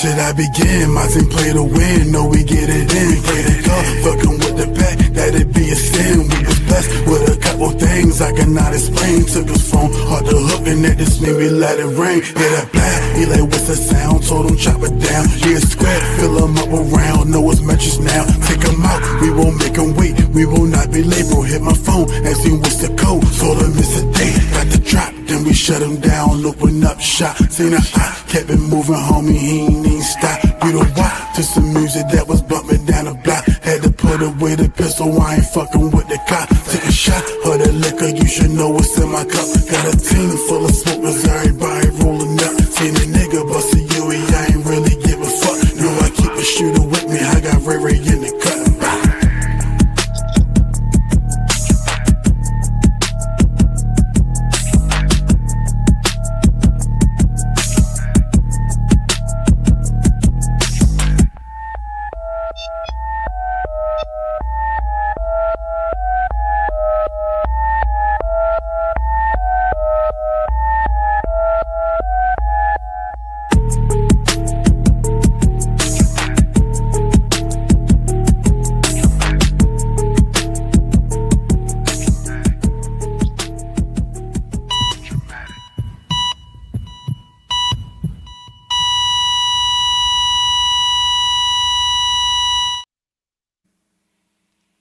should I begin? My team play to win, no we get it in. Play the cup, fucking with the pack, that'd be a sin. We was blessed with a couple things I cannot explain. Took his phone, hard to hook, and that just made me let it ring. Hit a black, he like, what's the sound? Told him chop it down. Yeah, square, fill him up around, know his metrics now. Take him out, we won't make him wait, we will not be late. Bro, hit my phone, asked him what's the code. Told him it's a date, got the drop, then we shut him down, open up shop. Seen a eye, kept it moving, homie, he ain't even stop. You know why? To some music that was bumping down the block. Had to put away the pistol, I ain't fucking with the cop. Take a shot of the liquor, you should know what's in my cup. Got a team full of smokers, everybody rolling up. Seen a nigga bust a UE, I ain't really give a fuck. Know I keep a shooter with me, I got Ray Ray in the cut.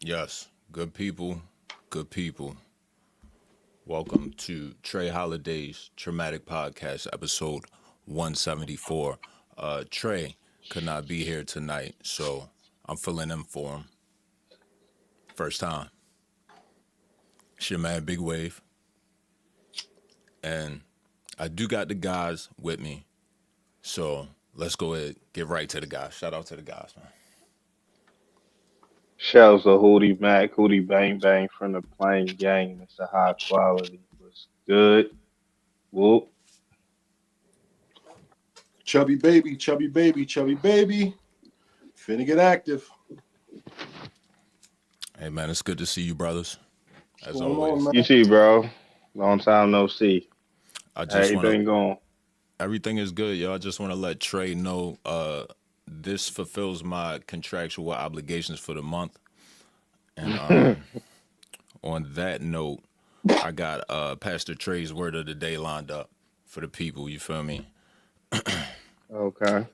Yes, good people. Welcome to Trey Holiday's TraMaticPODCAST, episode 174. Trey could not be here tonight, so I'm filling in for him. First time. It's your man, Big Wave. And I do got the guys with me, so let's go ahead, get right to the guys. Shout out to the guys, man. Shouts to Hootie Mac, Hootie Bang Bang from the Plain Gang. It's a high quality. Was good. Whoop. Chubby baby. Finna get active. Hey, man, it's good to see you, brothers. As What's going always. on, man? You see, bro. Long time no see. I How just you want to been going? Everything is good, yo. I just want to let Trey know this fulfills my contractual obligations for the month. And on that note, I got Pastor Trey's word of the day lined up for the people, you feel me? Okay.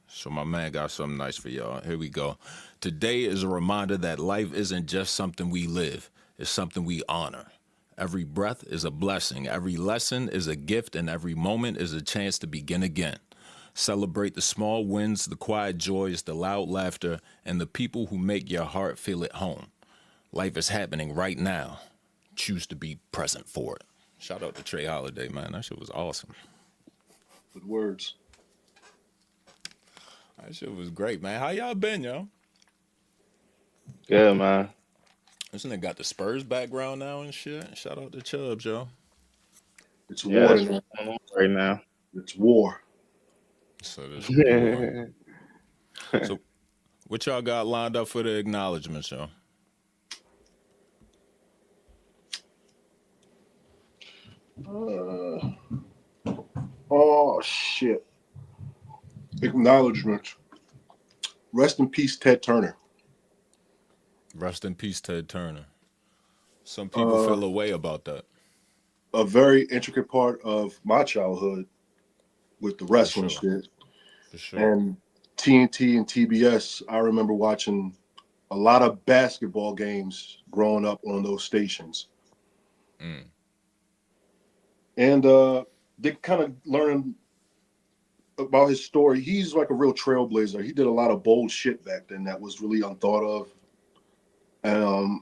So my man got something nice for y'all. Here we go. Today is a reminder that life isn't just something we live. It's something we honor. Every breath is a blessing. Every lesson is a gift, and every moment is a chance to begin again. Celebrate the small wins, the quiet joys, the loud laughter, and the people who make your heart feel at home. Life is happening right now. Choose to be present for it. Shout out to Trey Holiday, man. That shit was awesome. Good words. That shit was great, man. How y'all been, yo? Good, man. This nigga got the Spurs background now and shit. Shout out to Chubbs, yo. It's Yeah, war. that's what's going on right now. It's war. So this war. So what y'all got lined up for the acknowledgments, yo? Oh shit. Acknowledgement. Rest in peace, Ted Turner. Rest in peace, Ted Turner. Some people feel a way about that. A very intricate part of my childhood with the wrestling shit. For sure. And TNT and TBS, I remember watching a lot of basketball games growing up on those stations. And they kind of learned about his story. He's like a real trailblazer. He did a lot of bold shit back then that was really unthought of. And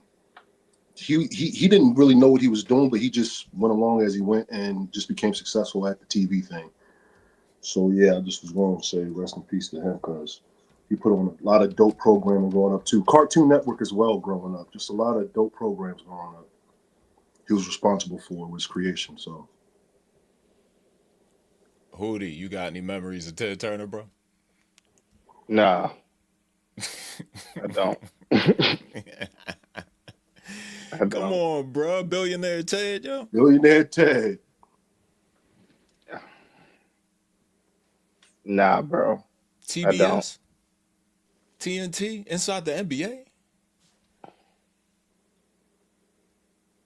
he didn't really know what he was doing, but he just went along as he went and just became successful at the TV thing. So yeah, I just was going to say rest in peace to him because he put on a lot of dope programming growing up too. Cartoon Network as well growing up. Just a lot of dope programs growing up. He was responsible for his creation. So. Hootie, you got any memories of Ted Turner, bro? Nah. I don't. Come on, bro. Billionaire Ted, yo. Billionaire Ted. Nah, bro. I don't. TBS, TNT, inside the NBA.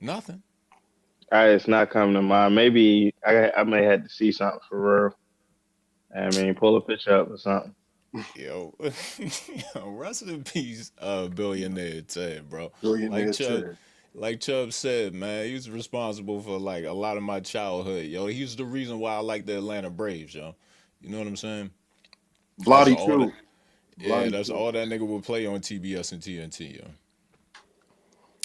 Nothing. It's not coming to mind. Maybe I may have to see something for real. I mean, pull a picture up or something. Yo, yo, rest in peace, billionaire Ted, bro. Like Billionaire Chubb, Ted. like Chubb said, man, he was responsible for like a lot of my childhood. Yo, he's the reason why I like the Atlanta Braves, yo. You know what I'm saying? That's Bloody all that. true. Yeah, Bloody that's true. all that nigga would play on TBS and TNT, yo.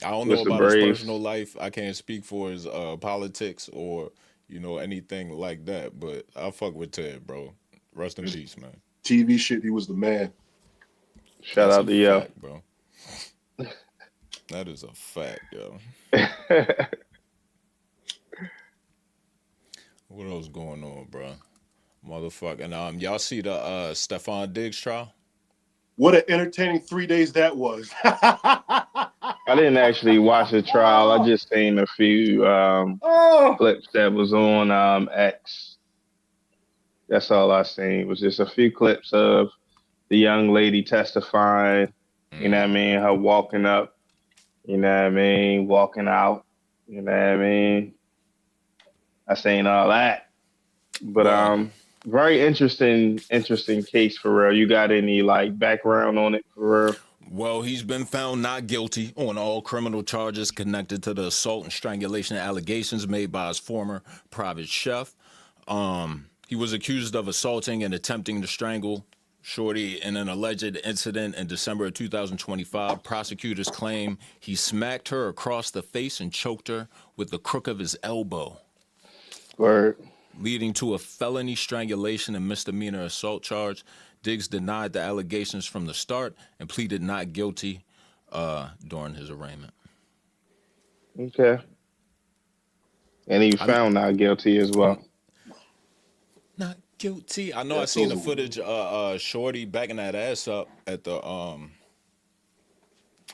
I don't know What's the about his Braves? personal life. I can't speak for his politics or anything like that. But I fuck with Ted, bro. Rest in His peace, man. TV shit, he was the man. Shout That's out a to yo. fact, bro. That is a fact, yo. What else going on, bro? Motherfucking y'all see the Stephon Diggs trial? What an entertaining 3 days that was. I didn't actually watch the trial. I just seen a few Oh, clips that was on X. That's all I seen. It was just a few clips of the young lady testifying. You know what I Mm. mean? Her walking up. You know what I mean? Walking out. You know what I mean? I seen all that. But Well, very interesting case for real. You got any like background on it for real? well, he's been found not guilty on all criminal charges connected to the assault and strangulation allegations made by his former private chef. He was accused of assaulting and attempting to strangle Shorty in an alleged incident in December of 2025. Prosecutors claim he smacked her across the face and choked her with the crook of his elbow, Word. leading to a felony strangulation and misdemeanor assault charge. Diggs denied the allegations from the start and pleaded not guilty during his arraignment. Okay. And he I mean, found not guilty as well. not guilty. I know I that's seen the over with. footage Shorty backing that ass up at the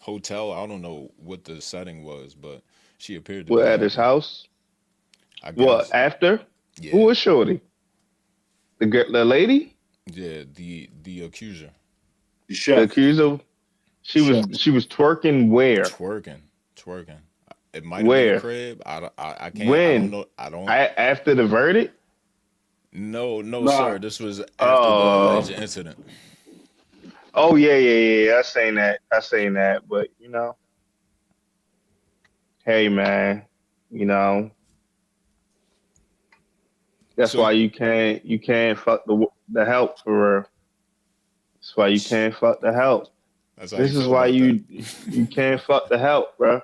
hotel. I don't know what the setting was, but she appeared to What be at his happy, house? I What guess. after? Who Yeah. was Shorty? The lady? Yeah, the accuser. The The chef. accuser? Chef. She was twerking where? Twerking. Twerking. It might have been the Where? crib. I can't I don't When? know. I don't After the verdict? no Nah. sir. This was after the alleged Oh, incident. oh yeah. I seen that. I seen that. But hey man, you know that's So why you can't fuck the help for real. That's why you can't fuck the help. that's how you This is feel why about that. you can't fuck the help, bro.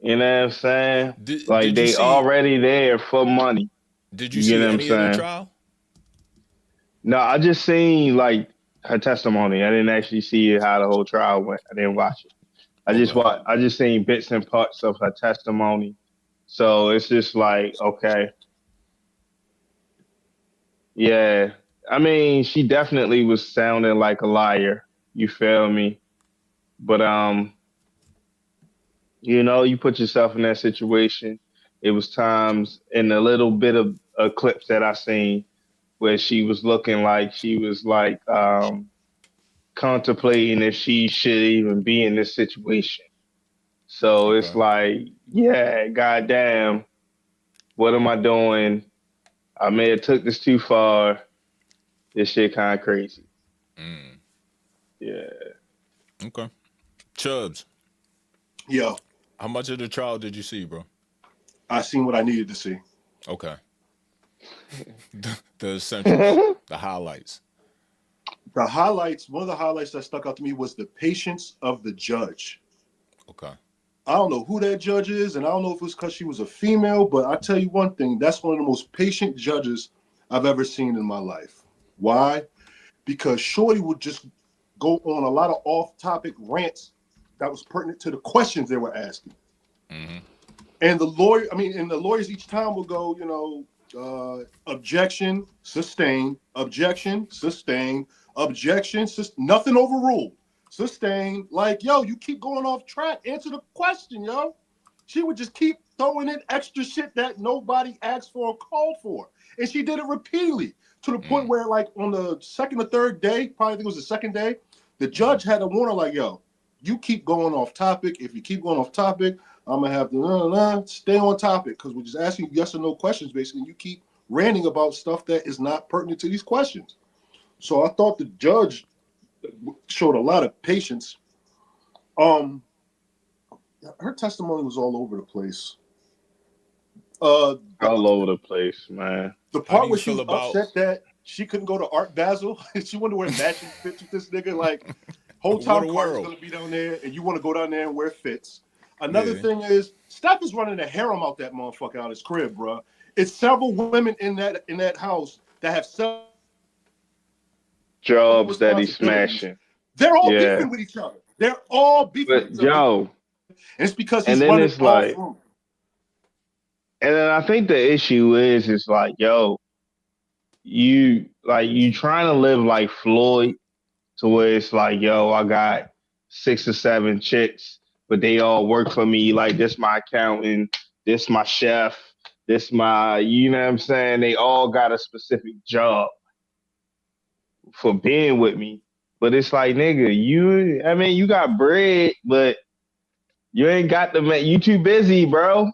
You know what I'm saying? Did Like did you they see already there for money. did you You get see what I'm any of the saying? trial? No, I just seen like her testimony. I didn't actually see how the whole trial went. I didn't watch it. Okay. I just seen bits and parts of her testimony. So it's just like, okay, yeah. I mean, she definitely was sounding like a liar. You feel me? But you put yourself in that situation. It was times in a little bit of clips that I seen where she was looking like she was like contemplating if she should even be in this situation. So it's Okay. like, yeah, goddamn, what am I doing? I may have took this too far. This shit kind of crazy. Mm. Yeah. Okay. Chubbs, Yo, how much of the trial did you see, bro? I seen what I needed to see. Okay. The essentials, the highlights. The highlights, one of the highlights that stuck out to me was the patience of the judge. Okay. I don't know who that judge is, and I don't know if it was because she was a female, but I tell you one thing, that's one of the most patient judges I've ever seen in my life. Why? Because Shorty would just go on a lot of off-topic rants that was pertinent to the questions they were asking. Mm-hmm. And the lawyers each time will go, objection, sustain, objection, sustain, objection, nothing overruled. Sustain, like, yo, you keep going off track. Answer the question, yo. She would just keep throwing in extra shit that nobody asked for or called for. And she did it repeatedly. To the point where, like, on the second or third day, probably I think it was the second day, the judge had to warn her, like, yo, you keep going off topic. If you keep going off topic, I'm going to have to stay on topic because we're just asking you yes or no questions, basically. You keep ranting about stuff that is not pertinent to these questions. So I thought the judge showed a lot of patience. Her testimony was all over the place. All over the place, man. The part where she was upset that she couldn't go to Art Basel, she wanted to wear matching fits with this nigga. Like, whole time Carter's gonna be down there, and you want to go down there and wear fits. Another thing is, Steph is running a harem out that motherfucker out his crib, bro. It's several women in that house that have several jobs that he's smashing. They're all beefing with each other. They're all beefing with each other. And it's because he's running all through. And then I think the issue is like, yo, you trying to live like Floyd to where it's like, yo, I got 6 or 7 chicks, but they all work for me. Like, this my accountant, this my chef, this my, you know what I'm saying? They all got a specific job for being with me. But it's like, nigga, you got bread, but you ain't got the man. You too busy, bro.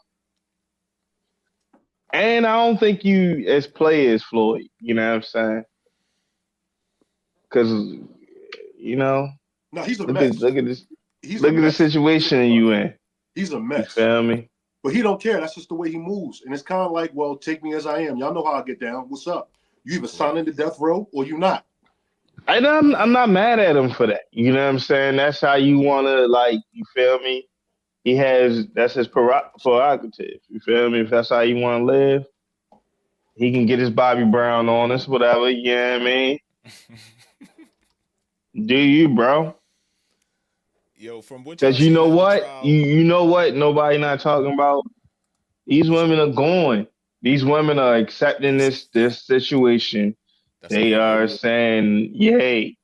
And I don't think you as play as Floyd. You know what I'm saying? Because, no, he's a mess. Look at this. Look at the situation you in. He's a mess. You feel me? But he don't care. That's just the way he moves. And it's kind of like, well, take me as I am. Y'all know how I get down. What's up? You either sign into death row or you not. And I'm not mad at him for that. You know what I'm saying? That's how you want to, like, you feel me? That's his prerogative. You feel me? If that's how you want to live, he can get his Bobby Brown on us, whatever. You know what I mean? Do you, bro? Yo, from which? Because you know what? You know what? Nobody not talking about. These women are going. These women are accepting this situation. They are saying, yay.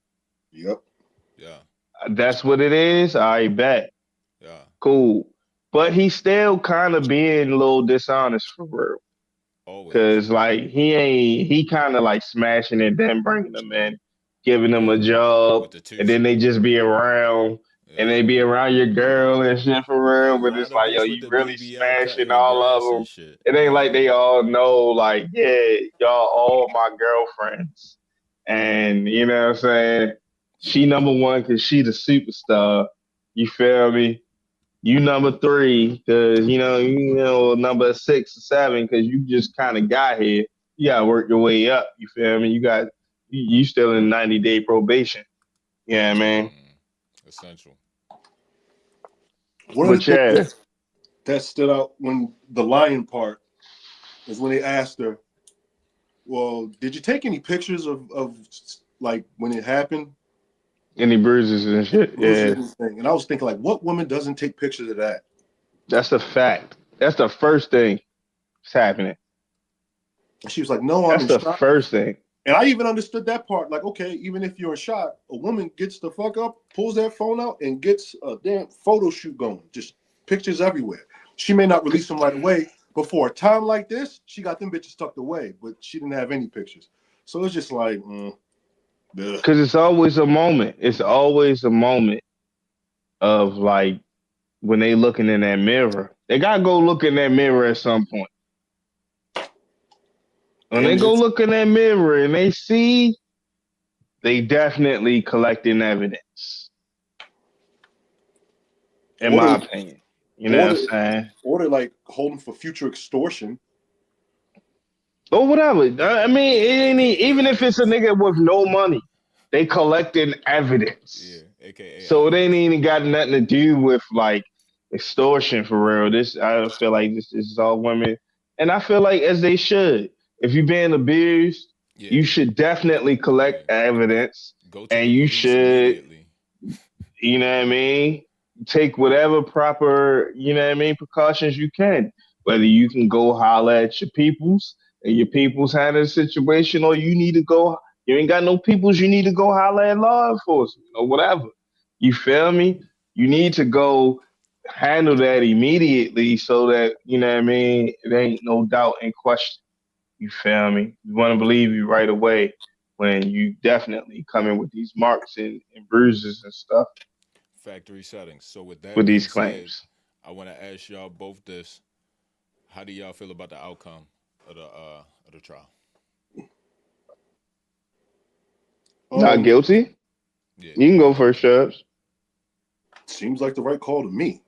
Yep. Yeah. That's what it is. I bet. Yeah. Cool. But he's still kind of being a little dishonest for real. Because, like, he kind of like smashing it, then bringing them in, giving them a job, and then they just be around, and they be around your girl and shit for real. But it's like, yo, you really smashing all of them. It ain't like they all know, like, yeah, y'all all my girlfriends. And, you know what I'm saying? She number 1 because she the superstar. You feel me? You number 3 because you know number 6 or 7 because you just kind of got here. You gotta work your way up. You feel me? You still in 90-day probation. Yeah, man. Essential. One of the things that stood out when the lying part is when they asked her, "Well, did you take any pictures of like when it happened?" Any bruises and shit. Yeah. And I was thinking, like, what woman doesn't take pictures of that? That's a fact. That's the first thing that's happening. And she was like, no, I'm in shock. That's the first thing. And I even understood that part. Like, okay, even if you're in shock, a woman gets the fuck up, pulls that phone out, and gets a damn photo shoot going. Just pictures everywhere. She may not release them right away, but for a time like this, she got them bitches tucked away, but she didn't have any pictures. So it's just like, because it's always a moment. It's always a moment of like when they looking in that mirror. They gotta go look in that mirror at some point. When they go look in that mirror and they see, they definitely collecting evidence. In my opinion. You know what I'm saying? Or they're like holding for future extortion. Or whatever. I mean, even if it's a nigga with no money, they collecting evidence. Yeah, AKA. So it ain't even got nothing to do with like extortion for real. I feel like this is all women, and I feel like as they should. If you're being abused, you should definitely collect evidence, and you should, you know what I mean, take whatever proper, you know what I mean, precautions you can. Whether you can go holler at your peoples and your peoples handle the situation, or you need to go, you ain't got no peoples, you need to go holler at law enforcement or whatever. You feel me? You need to go handle that immediately so that, you know what I mean, there ain't no doubt in question. You feel me? You want to believe you right away when you definitely come in with these marks and bruises and stuff Factory settings. So with that with being these said, claims. I want to ask y'all both this: how do y'all feel about the outcome of the trial? Not Um, guilty. Yeah, You can go not first, guilty. Chubbs. seems like the right call to me.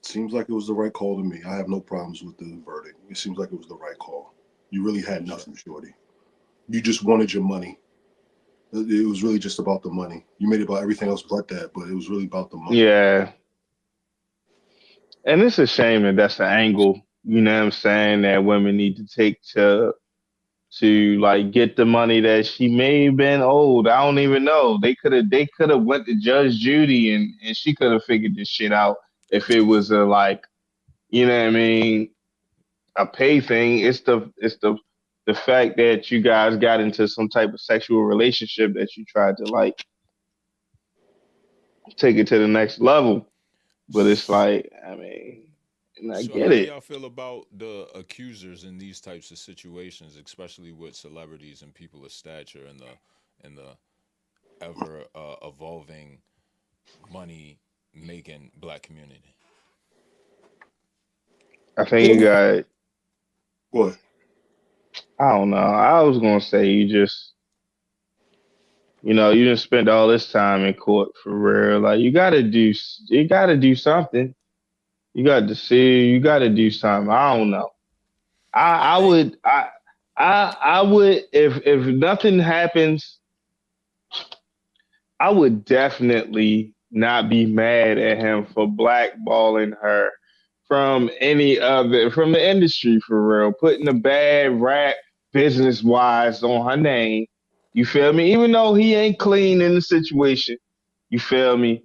Seems like it was the right call to me. I have no problems with the verdict. It seems like it was the right call. You really had nothing, Shorty. You just wanted your money. It was really just about the money. You made it about everything else but that, but it was really about the money. Yeah, and it's a shame that that's the angle. You know what I'm saying? That women need to take to like get the money that she may have been owed. I don't even know. They could have went to Judge Judy and she could have figured this shit out if it was a like, you know what I mean, a pay thing. It's the fact that you guys got into some type of sexual relationship that you tried to like take it to the next level. But it's like, I mean, and I So get how do it. y'all feel about the accusers in these types of situations, especially with celebrities and people of stature in the ever evolving money making black community? I think you got, What? I don't know. I was gonna say you just spent all this time in court for real. Like you gotta do something. You gotta do something. I don't know. I I think would I would if nothing happens, I would definitely not be mad at him for blackballing her from the industry for real, putting a bad rap business wise on her name. You feel me? Even though he ain't clean in the situation, you feel me?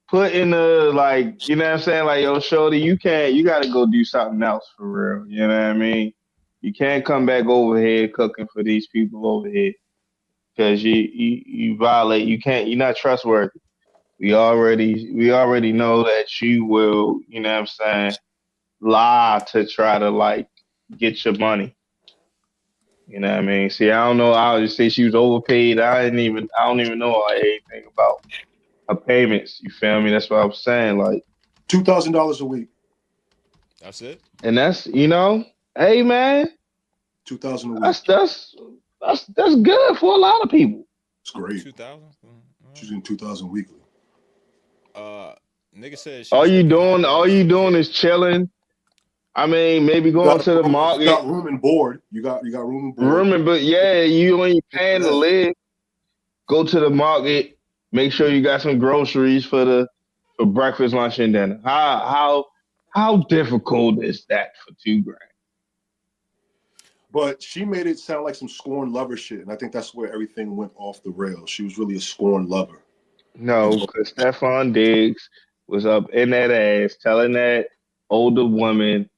Putting a like, you know what I'm saying? Like, yo, Shorty, you gotta go do something else for real. You know what I mean? You can't come back over here cooking for these people over here because you violate. You can't. You're not trustworthy. We already know that you will. You know what I'm saying? Lie to try to like get your money. You know what I mean? See, I don't know. I would just say she was overpaid. I don't even know anything about her payments. You feel me? That's what I was saying. Like, $2,000 a week. that's it. and hey man, 2,000 a that's week. that's that's good for a lot of people. It's great. 2,000. She's getting 2,000 weekly. Uh, nigga said she was taking hot All baths you for the doing kid. is chilling. I mean, maybe You going got to the you got market, room and board. You got room and board. rooming, but yeah, you ain't paying to live. Go to the market, make sure you got some groceries for breakfast, lunch, and dinner. How difficult is that for 2 grand? But she made it sound like some scorned lover shit, and I think that's where everything went off the rails. She was really a scorned lover. And No, so, because Stefan Diggs was up in that ass telling that older woman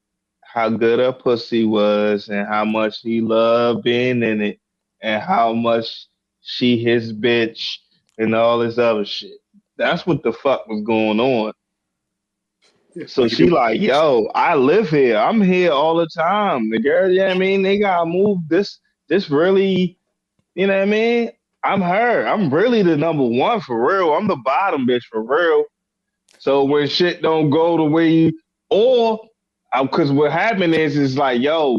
how good her pussy was and how much he loved being in it and how much she his bitch and all this other shit. That's what the fuck was going on. yeah, So like he she did. like, yo, I live here. I'm here all the time. The girl, yeah, I mean, they gotta move this really, you know what I mean? I'm her. I'm really the number one for real. I'm the bottom bitch for real. So when shit don't go the way you or because what happened is like, yo,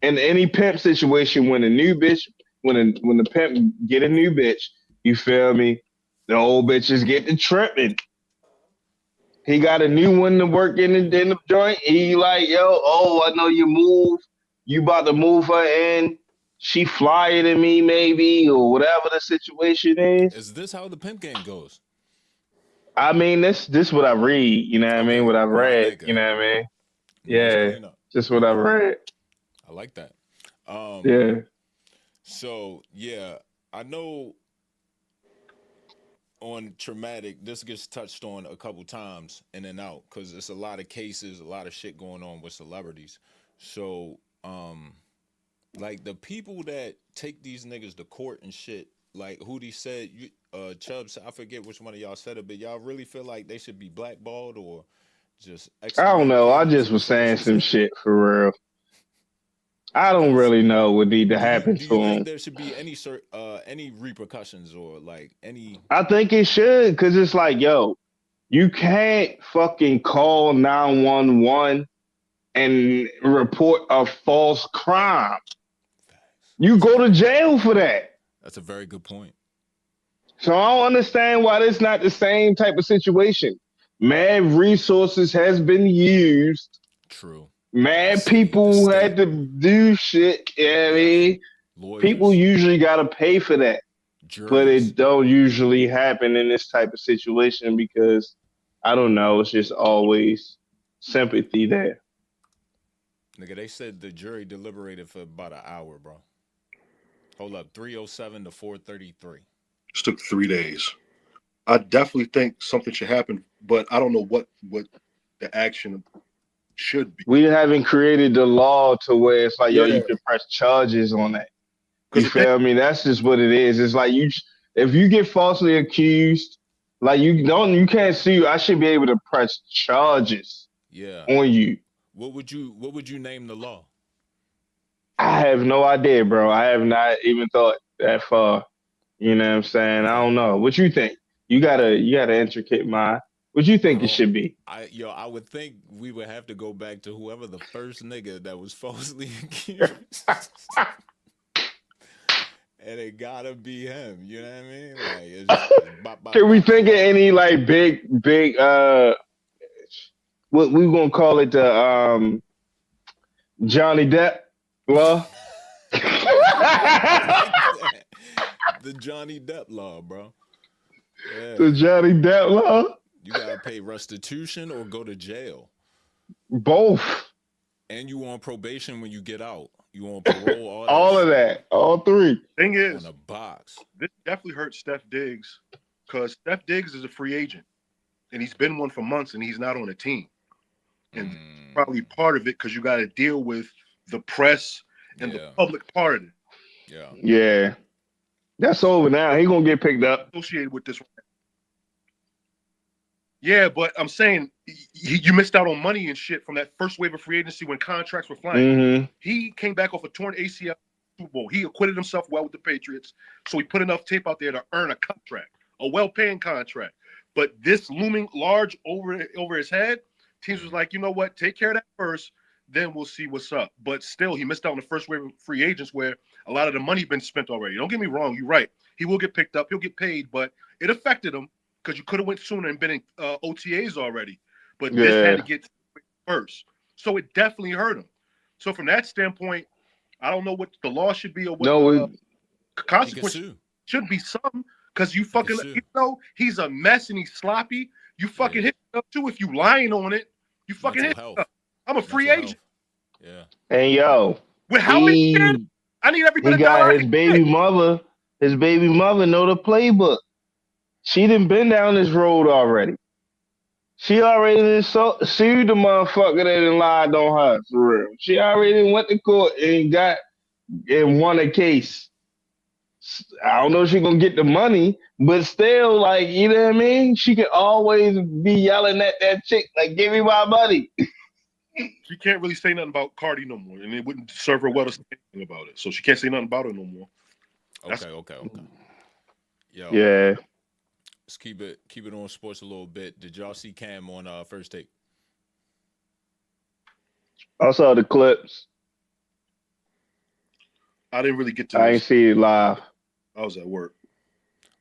in any pimp situation, when the pimp get a new bitch, you feel me? The old bitches get to tripping. He got a new one to work in the joint. He like, yo, oh, I know you move. You about to move her in. She flyer than me, maybe, or whatever the situation is. Is this how the pimp game goes? I mean, this what I read, you know what I mean? Okay, What I've my read, you nigga. know what I mean? Nice Yeah, cleanup. just what Nice I've cleanup. read. I like that. Um, Yeah. so yeah, I know on TraMatic, this gets touched on a couple times in and out because it's a lot of cases, a lot of shit going on with celebrities. So, like the people that take these niggas to court and shit, like Hootie said, Chubbs, I forget which one of y'all said it, but y'all really feel like they should be blackballed or just I don't know. I excommunicated just to the was fullest saying some extent? shit for real. I don't really know what need to happen Do to you think him. there should be any repercussions or like any? I think it should, because it's like, yo, you can't fucking call 911 and report a false crime. You go to jail for that. That's a very good point. So I don't understand why this not the same type of situation. Mad resources has been used. True. Mad City, the people state. had to do shit. I mean, people Lawyers, usually gotta pay for that, but juries. it don't usually happen in this type of situation because I don't know. It's just always sympathy there. Nigga, they said the jury deliberated for about an hour, bro. Hold up, 3:07 to 4:33. This took 3 days. I definitely think something should happen, but I don't know what the action should be. We haven't created the law to where it's like, yo, Yeah. you can press charges on that. You 'Cause feel me? That's just what it is. It's like if you get falsely accused, like you can't sue. I should be able to press charges Yeah. on you. What would you name the law? I have no idea, bro. I have not even thought that far. You know what I'm saying? I don't know. What you think? You got an intricate mind. What you think it should be? I would think we would have to go back to whoever the first nigga that was falsely accused. And it gotta be him. You know what I mean? Like, Can we think of any like big what we gonna call it, the Johnny Depp law? The Johnny Depp law, bro. Yeah. The Johnny Depp law? You gotta pay restitution or go to jail. Both. And you on probation when you get out. You on parole, all of that. All three. Thing is, on a box. This definitely hurts Steph Diggs because Steph Diggs is a free agent, and he's been one for months, and he's not on a team. And probably part of it because you got to deal with the press and the public part of it. Yeah. Yeah. That's over now. He gonna get picked up. Associated with this. Yeah, but I'm saying you missed out on money and shit from that first wave of free agency when contracts were flying. Mm-hmm. He came back off a torn ACL Super Bowl. He acquitted himself well with the Patriots, so he put enough tape out there to earn a contract, a well-paying contract. But this looming large over his head, teams was like, you know what, take care of that first, then we'll see what's up. But still, he missed out on the first wave of free agents where a lot of the money been spent already. Don't get me wrong, you're right. He will get picked up, he'll get paid, but it affected him because you could have went sooner and been in OTAs already. But this had to get first. So it definitely hurt him. So from that standpoint, I don't know what the law should be or what the consequence should be some, because you fucking, he's a mess and he's sloppy. You fucking hit up too if you lying on it. You fucking hit up. I'm a free agent. Yeah. And yo, with how many kids? I need every bit of dollar. His baby mother know the playbook. She done been down this road already. She already sued the motherfucker that done lied on her, for real. She already went to court and won a case. I don't know if she's gonna get the money, but still, like, you know what I mean? She can always be yelling at that chick, like, give me my money. She can't really say nothing about Cardi no more, and it wouldn't serve her well to say anything about it. So she can't say nothing about it no more. Okay. Yo. Yeah. Let's keep it on sports a little bit. Did y'all see Cam on First Take? I saw the clips. I didn't really get to. I ain't see it live. I was at work.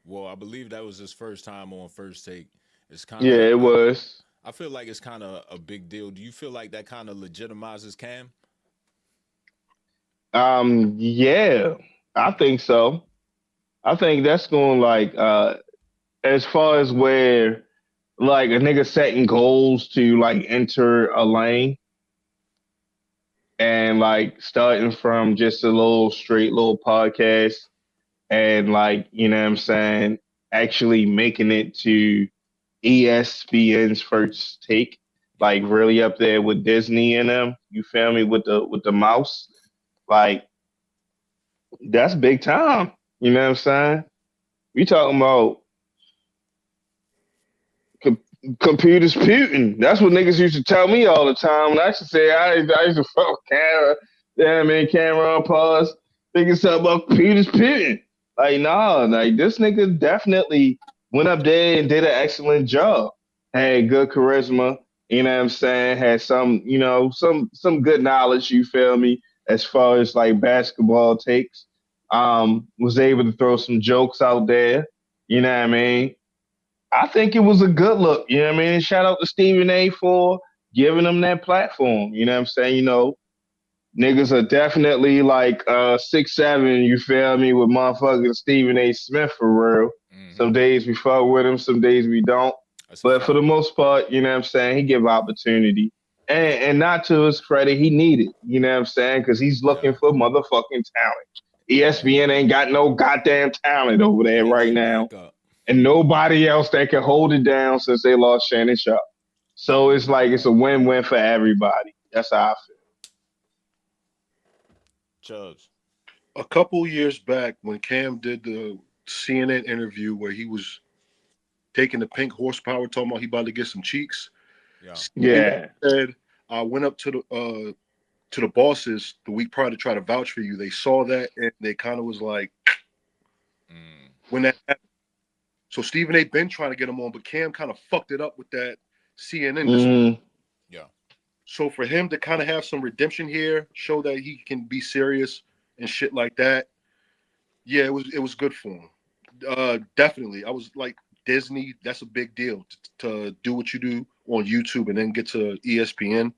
Well, I believe that was his first time on First Take. It's kind of it was. I feel like it's kind of a big deal. Do you feel like that kind of legitimizes Cam? Yeah, I think so. I think that's going like as far as where like a nigga setting goals to like enter a lane and like starting from just a little podcast and like, you know what I'm saying, actually making it to ESPN's First Take, like really up there with Disney and them. You feel me, with the mouse? Like, that's big time. You know what I'm saying? We talking about computers Putin. That's what niggas used to tell me all the time. When I used to say I used to fuck Canada. Yeah, man, Cameron pause. Thinking something about Peter's Pigeon. Like, nah, like this nigga definitely went up there and did an excellent job. Had good charisma, you know what I'm saying? Had some, some good knowledge, you feel me, as far as like basketball takes. Was able to throw some jokes out there, you know what I mean? I think it was a good look, you know what I mean? And shout out to Stephen A for giving them that platform, you know what I'm saying? Niggas are definitely like 6'7", you feel me, with motherfucking Stephen A. Smith for real. Mm-hmm. Some days we fuck with him, some days we don't. But for the most part, you know what I'm saying, he give opportunity. And not to his credit, he needed, you know what I'm saying, because he's looking for motherfucking talent. ESPN ain't got no goddamn talent over there right now. And nobody else that can hold it down since they lost Shannon Sharp. So it's like it's a win-win for everybody. That's how I feel. Chubbs. A couple years back when Cam did the CNN interview where he was taking the pink horsepower, talking about he about to get some cheeks. Yeah. Said, I went up to the bosses the week prior to try to vouch for you. They saw that and they kind of was like, when that happened. So Stephen A. been trying to get him on, but Cam kind of fucked it up with that CNN. Yeah. So for him to kind of have some redemption here, show that he can be serious and shit like that, yeah, it was good for him. Definitely. I was like, Disney, that's a big deal to do what you do on YouTube and then get to ESPN.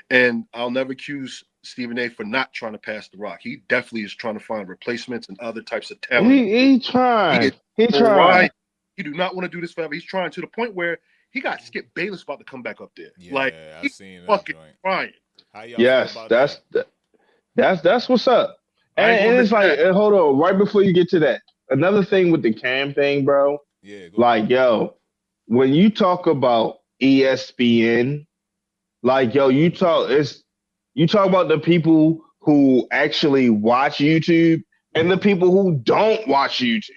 And I'll never accuse Stephen A. for not trying to pass the rock. He definitely is trying to find replacements and other types of talent. He tried. He tried. He do not want to do this forever. He's trying to the point where he got Skip Bayless about to come back up there. Yeah, like I've seen fucking trying. How y'all yes, feel about that's what's up. And it's like, hold on, right before you get to that, another thing with the Cam thing, bro. Yeah, like, yo, when you talk about ESPN, like, yo, you talk about the people who actually watch YouTube and the people who don't watch YouTube.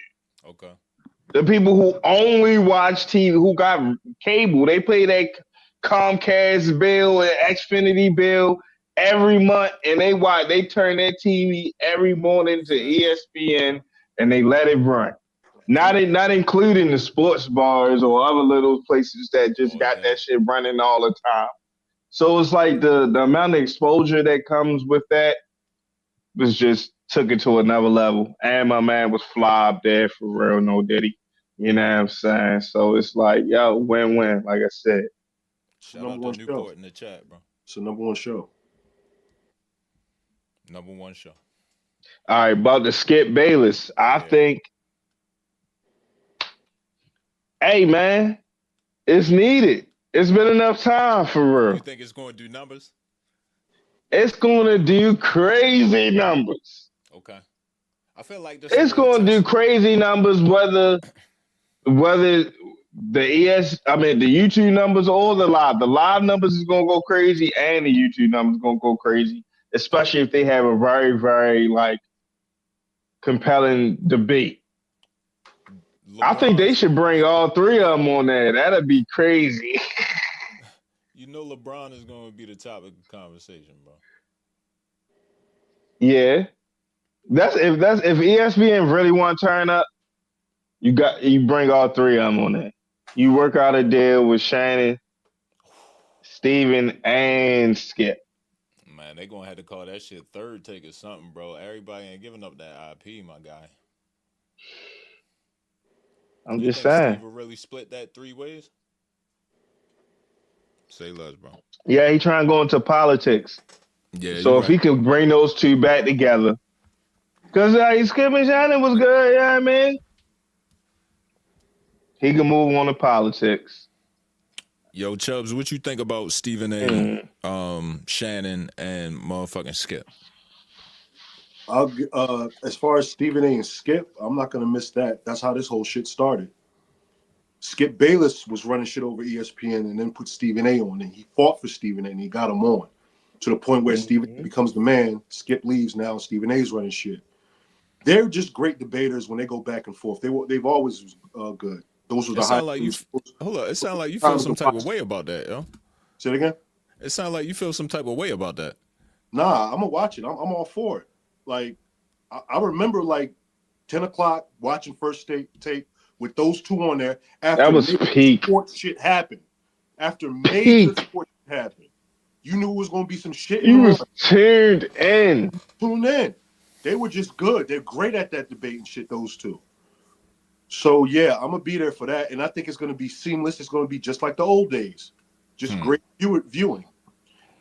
Okay. The people who only watch TV, who got cable, they pay that Comcast bill and Xfinity bill every month, and they turn their TV every morning to ESPN and they let it run. Not including the sports bars or other little places that just got that shit running all the time. So it's like the amount of exposure that comes with that was just took it to another level. And my man was fly up there for real, no diddy. You know what I'm saying? So it's like, yo, win-win, like I said. Shout out to Newport in the chat, bro. It's the #1 show. #1 show. All right, about the Skip Bayless. I think, hey, man, it's needed. It's been enough time for real. You think it's going to do numbers? It's going to do crazy numbers. Okay. I feel like it's going to do crazy numbers whether the YouTube numbers or the live numbers is going to go crazy and the YouTube numbers going to go crazy, especially if they have a very, very like compelling debate. I think they should bring all three of them on there. That'd be crazy. You know LeBron is going to be the topic of conversation, bro. Yeah. If ESPN really want to turn up, you bring all three of them on there. You work out a deal with Shannon, Steven, and Skip. Man, they gonna have to call that shit third take or something, bro. Everybody ain't giving up that IP, my guy. I'm just saying. Steve will really split that 3 ways? Say less, bro. Yeah, he trying to go into politics. Yeah. So if he could bring those two back together, because Skip and Shannon was good, yeah, man. He can move on to politics. Yo, Chubbs, what you think about Stephen A, Shannon, and motherfucking Skip? As far as Stephen A and Skip, I'm not gonna miss that. That's how this whole shit started. Skip Bayless was running shit over ESPN and then put Stephen A on, and he fought for Stephen A and he got him on to the point where Stephen A becomes the man. Skip leaves now, and Stephen A's running shit. They're just great debaters when they go back and forth. They've always good. Those were the high. Hold on, it sounds like you feel some type of way about that, yo. Say it again. It sounds like you feel some type of way about that. Nah, I'm gonna watch it. I'm all for it. Like, I remember like 10 o'clock watching first tape with those two on there That after was major peak. sports shit happened. After major Peak. sports shit happened, you knew it was gonna be some shit in the You morning. was tuned in. Tune in. They were just good. They're great at that debate and shit. Those two. So yeah, I'm gonna be there for that, and I think it's gonna be seamless. It's gonna be just like the old days, just great viewing.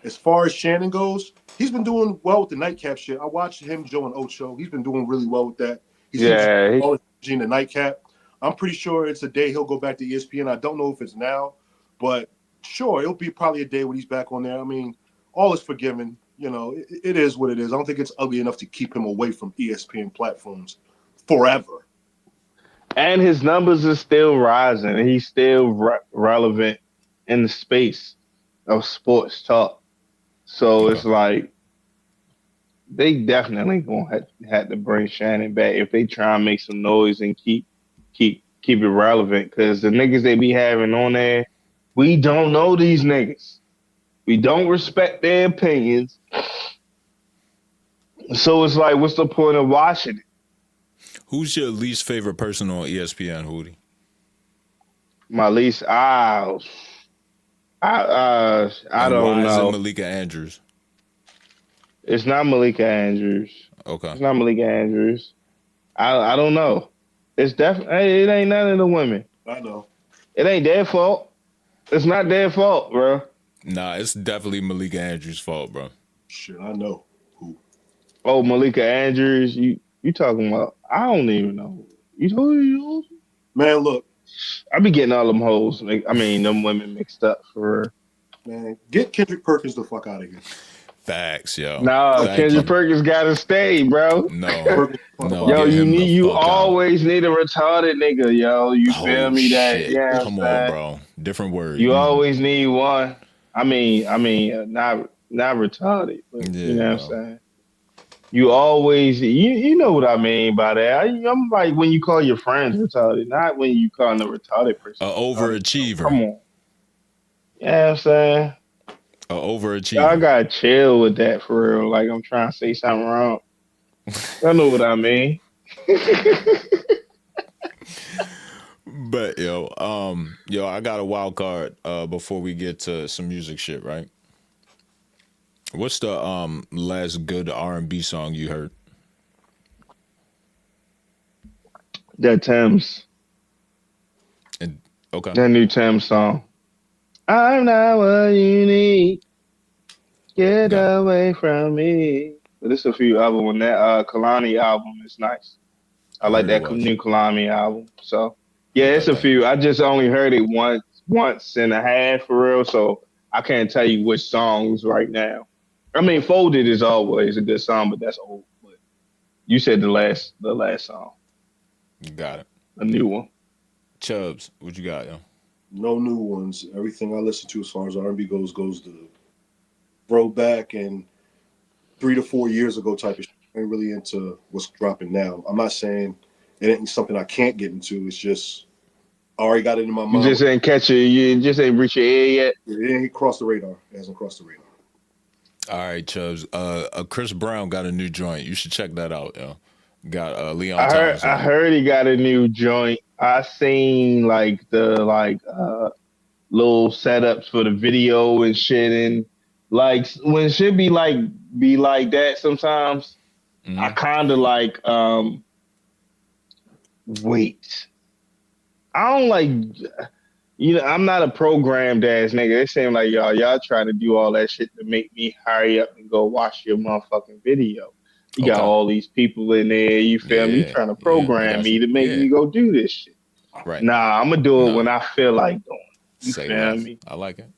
As far as Shannon goes, he's been doing well with the nightcap shit. I watched him, Joe, and Ocho. He's been doing really well with that. He seems to Yeah. be all in the nightcap. I'm pretty sure it's a day he'll go back to ESPN. I don't know if it's now, but sure, it'll be probably a day when he's back on there. I mean, all is forgiven. You know, it is what it is. I don't think it's ugly enough to keep him away from ESPN platforms forever. And his numbers are still rising. He's still relevant in the space of sports talk. So it's like they definitely gonna have to bring Shannon back if they try and make some noise and keep it relevant. Because the niggas they be having on there, we don't know these niggas. We don't respect their opinions. So it's like, what's the point of watching it? Who's your least favorite person on ESPN, Hootie? My least, I And don't why is it know. Malika Andrews? It's not Malika Andrews. Okay. It's not Malika Andrews. I don't know. It's definitely, it ain't none of the women. I know. It ain't their fault. It's not their fault, bro. Nah, it's definitely Malika Andrews' fault, bro. Shit, I know. Who? Oh, Malika Andrews, you talking about? I don't even know. You Man, look. I be getting all them hoes. I mean, them women mixed up for. Man, get Kendrick Perkins the fuck out of here. Facts, yo. Nah, Kendrick Perkins gotta stay, bro. No, Yo, get him the you fuck always need a retarded nigga, yo. You feel me? Shit. That yeah. Come on, bro. Different word. You always need one. I mean, not retarded, but Yeah, you know what I'm saying. You always, you know what I mean by that. I'm like when you call your friends retarded, not when you call a retarded person. An overachiever. Come on. Yeah, you know what I'm saying. An overachiever. Y'all gotta chill with that for real. Like I'm trying to say something wrong. Y'all know what I mean. But yo, I got a wild card before we get to some music shit, right? What's the last good R&B song you heard? That Thames. Okay. That new Thames song. I'm not what you need. Get away from me. But there's a few other ones. That Kalani album is nice. I like that new Kalani album. So yeah, it's a few. I just only heard it once and a half for real. So I can't tell you which songs right now. I mean, Folded is always a good song, but that's old. But you said the last song. You got it. A new one. Chubbs, what you got, yo? No new ones. Everything I listen to as far as R&B goes to throwback and 3 to 4 years ago type of shit. I ain't really into what's dropping now. I'm not saying it ain't something I can't get into. It's just I already got it in my mind. You just ain't catch it. You just ain't reach your ear yet. It ain't crossed the radar. It hasn't crossed the radar. All right, Chubbs. Chris Brown got a new joint. You should check that out, yo. Got Leon Thomas. I heard he got a new joint. I seen like the little setups for the video and shit, and like when shit be like that sometimes, I kind of like wait. I don't like, I'm not a programmed ass nigga. It seems like y'all trying to do all that shit to make me hurry up and go watch your motherfucking video. You got all these people in there, you feel me? You trying to program me to make me go do this shit. Right. Nah, I'm going to do it when I feel like doing it. You feel me? I like it.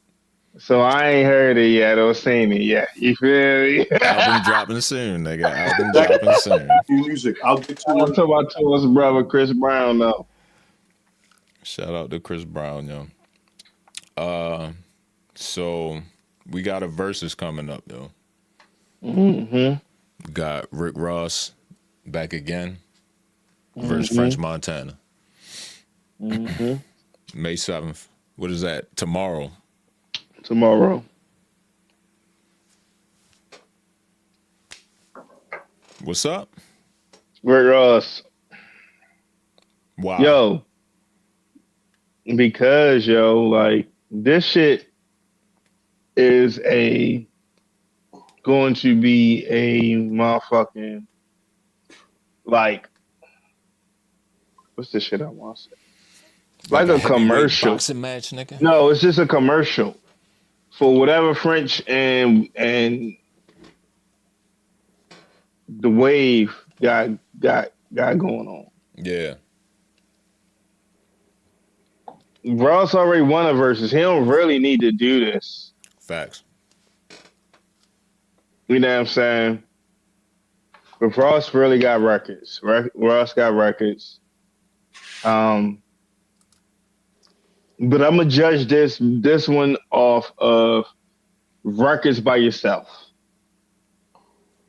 So I ain't heard it yet or seen it yet. You feel me? Album dropping soon, nigga. Album dropping soon. Music. I'll get to it. I'm talking about his brother, Chris Brown, though. Shout out to Chris Brown, yo. So we got a versus coming up, though. Mm-hmm. Got Rick Ross back again versus French Montana. Mm-hmm. May 7th. What is that? Tomorrow. What's up? Rick Ross. Wow. Yo. Because, like, this shit is going to be a motherfucking, like, what's the shit I want to say? Like a heavyweight commercial. boxing match, nigga? No, it's just a commercial for whatever French and the wave got going on. Yeah. Ross already won a versus. He don't really need to do this. Facts. You know what I'm saying? But Ross really got records. Ross got records. But I'm gonna judge this one off of records by yourself.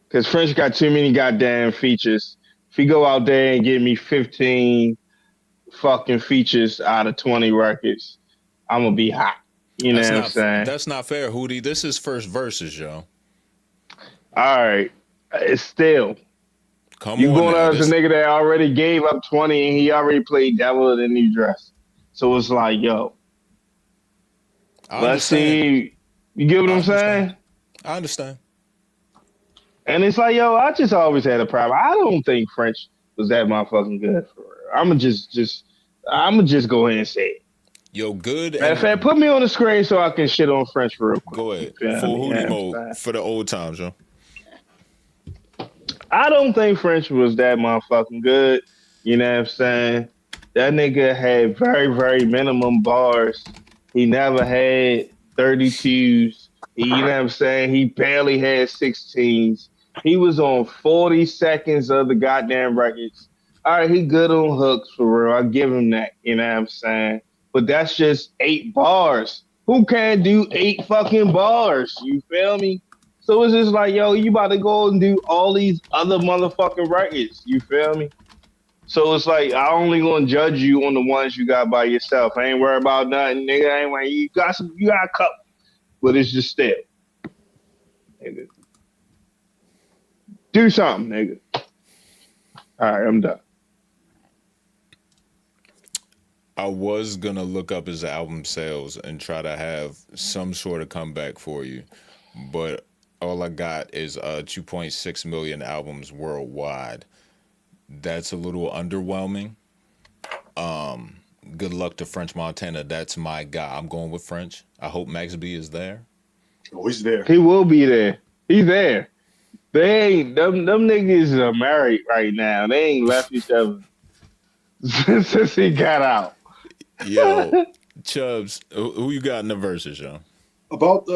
Because French got too many goddamn features. If you go out there and give me 15 fucking features out of 20 records, I'm gonna be hot. You know what I'm saying? That's not fair, Hootie. This is first verses, yo. All right. It's still. Come you on. You going now. out as a nigga that already gave up 20 and he already played Devil in the New Dress. So it's like, yo. Let's see. You get what I'm saying? I understand. And it's like, yo, I just always had a problem. I don't think French was that motherfucking good for real. I'ma just go ahead and say it. Yo, good. Matter of fact, put me on the screen so I can shit on French real quick. Go ahead. Full Hootie mode for the old times, yo. I don't think French was that motherfucking good. You know what I'm saying? That nigga had very, very minimum bars. He never had 32s. You know what I'm saying? He barely had 16s. He was on 40 seconds of the goddamn records. All right, he good on hooks for real. I give him that. You know what I'm saying? But that's just 8 bars. Who can't do 8 fucking bars? You feel me? So it's just like, yo, you about to go and do all these other motherfucking records. You feel me? So it's like, I only gonna judge you on the ones you got by yourself. I ain't worried about nothing, nigga. I ain't worried. You got a couple. But it's just still. Nigga. Do something, nigga. All right, I'm done. I was going to look up his album sales and try to have some sort of comeback for you. But all I got is 2.6 million albums worldwide. That's a little underwhelming. Good luck to French Montana. That's my guy. I'm going with French. I hope Max B is there. Oh, he's there. He will be there. He's there. They ain't them niggas are married right now. They ain't left each other since he got out. Yo, Chubbs, who you got in the verses, yo? About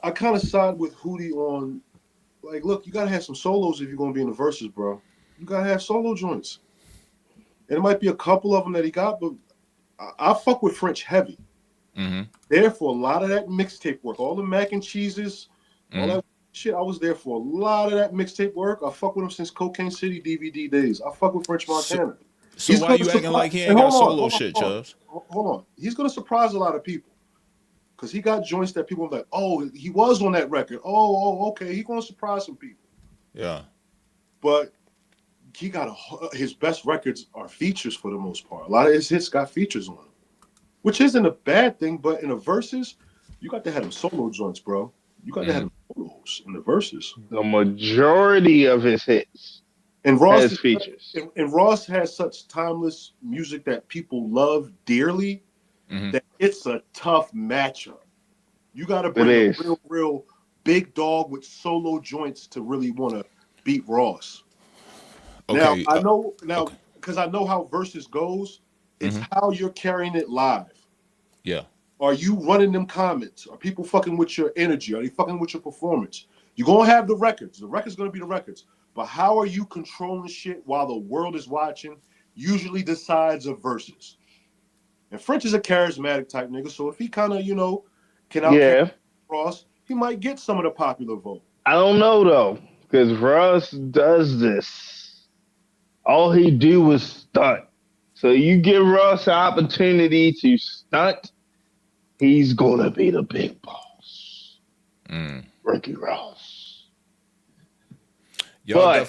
I kind of side with Hootie on, like, look, you gotta have some solos if you're gonna be in the verses, bro. You gotta have solo joints. And it might be a couple of them that he got, but I fuck with French heavy. Mm-hmm. Therefore, a lot of that mixtape work, all the mac and cheeses, all that shit, I was there for a lot of that mixtape work. I fuck with him since Cocaine City DVD days. I fuck with French Montana. So why you acting like he ain't got solo shit, Chubbs? Hold on. He's gonna surprise a lot of people. Because he got joints that people are like, oh, he was on that record. Oh, okay. He's gonna surprise some people. Yeah. But he got his best records are features for the most part. A lot of his hits got features on them, which isn't a bad thing. But in the verses, you got to have them solo joints, bro. You got to have them solos in the verses. The majority of his hits and Ross has features. And Ross has such timeless music that people love dearly that it's a tough matchup. You got to bring a real big dog with solo joints to really want to beat Ross. Okay, now I know because I know how versus goes. It's how you're carrying it live. Yeah. Are you running them comments? Are people fucking with your energy? Are they fucking with your performance? You're gonna have the records. The record's gonna be the records. But how are you controlling shit while the world is watching? Usually decides of verses. And French is a charismatic type nigga, so if he kind of, can out Ross, he might get some of the popular vote. I don't know though, because Ross does this. All he do was stunt. So you give Ross an opportunity to stunt, he's gonna be the big boss. Ricky Ross. But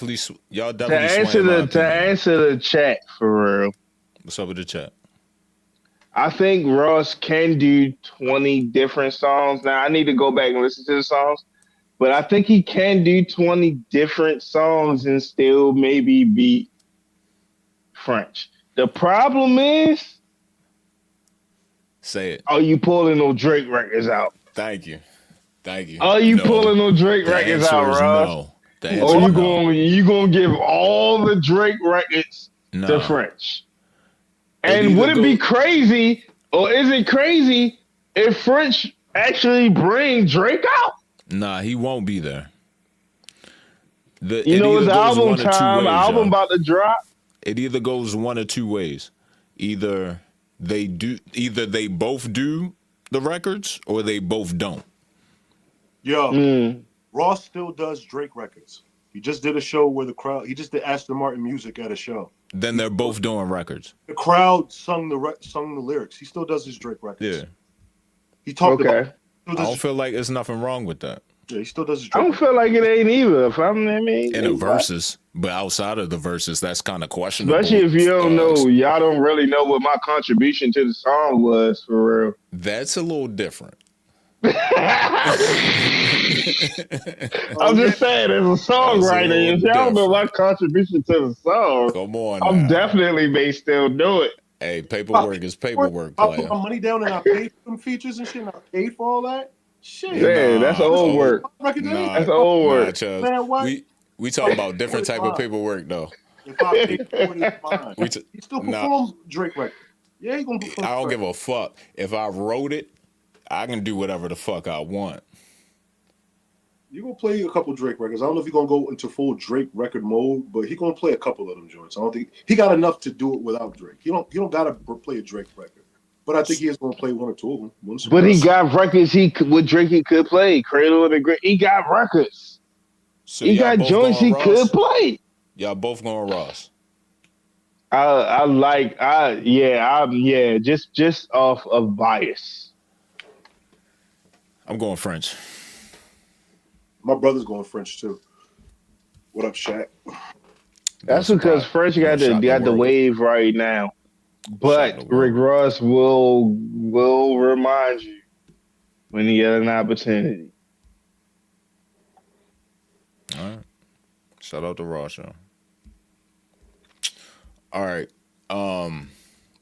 y'all to definitely swaying my opinion. answer the chat for real. What's up with the chat? I think Ross can do 20 different songs. Now I need to go back and listen to the songs, but I think he can do 20 different songs and still maybe beat French. The problem is, say it. Are you pulling no Drake records out? Thank you. Are you pulling no Drake records out, Ross? No. Or you gonna give all the Drake records to French? And would it be crazy, or is it crazy if French actually bring Drake out? Nah, he won't be there. It's album time. Album about to drop. It either goes one or two ways. Either they both do the records, or they both don't. Yo, Ross still does Drake records. He just did a show where he just did Aston Martin music at a show. Then they're both doing records. The crowd sung the lyrics. He still does his Drake records. Yeah. He talked about. I don't feel like there's nothing wrong with that. Yeah, he still does his Drake. I don't feel like it ain't either. In the verses, but outside of the verses, that's kind of questionable. Especially if you don't know, y'all don't really know what my contribution to the song was for real. That's a little different. I'm just saying, as a songwriter, if y'all know my contribution to the song, come on, I'm definitely may still do it. Hey, paperwork is paperwork, player. I put my money down and I paid for them features and shit, and I paid for all that. Shit, yeah, that's old work. That's old work. Man, we talking about different type of paperwork though. If I paid for it, it's mine. He still perform Drake record. Yeah, he gonna perform. I don't give a fuck if I wrote it. I can do whatever the fuck I want. You gonna play a couple Drake records. I don't know if he's gonna go into full Drake record mode, but he gonna play a couple of them joints. I don't think he got enough to do it without Drake. He don't gotta play a Drake record, but I think he is gonna play one or two of them. But he got records with Drake he could play. Cradle of the Great. He got records. So he got joints he could play. Y'all both going Ross. Just off of bias. I'm going French. My brother's going French too. What up, Shaq? That's because French got the wave right now. But Rick Ross will remind you when he get an opportunity. All right. Shout out to Ross, y'all. All right.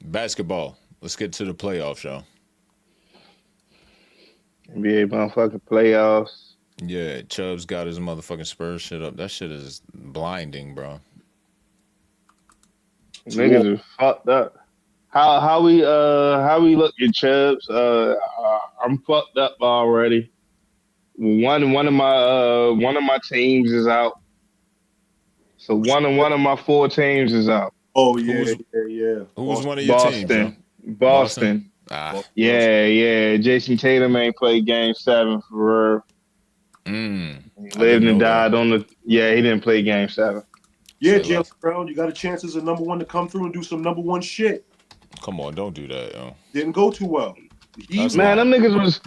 Basketball. Let's get to the playoffs, y'all. NBA motherfucking playoffs. Yeah, Chubbs got his motherfucking Spurs shit up. That shit is blinding, bro. Niggas are fucked up. How we looking, Chubbs? I'm fucked up already. One of my teams is out. So one of my 4 teams is out. Oh yeah. Who was one of your teams? Boston. Yeah. Jason Tatum ain't played Game 7 for real. He lived and died on the. Yeah, he didn't play Game 7. Yeah, Jalen Brown, you got a chance as a number 1 to come through and do some number 1 shit. Come on, don't do that, yo. Didn't go too well. Man, them niggas was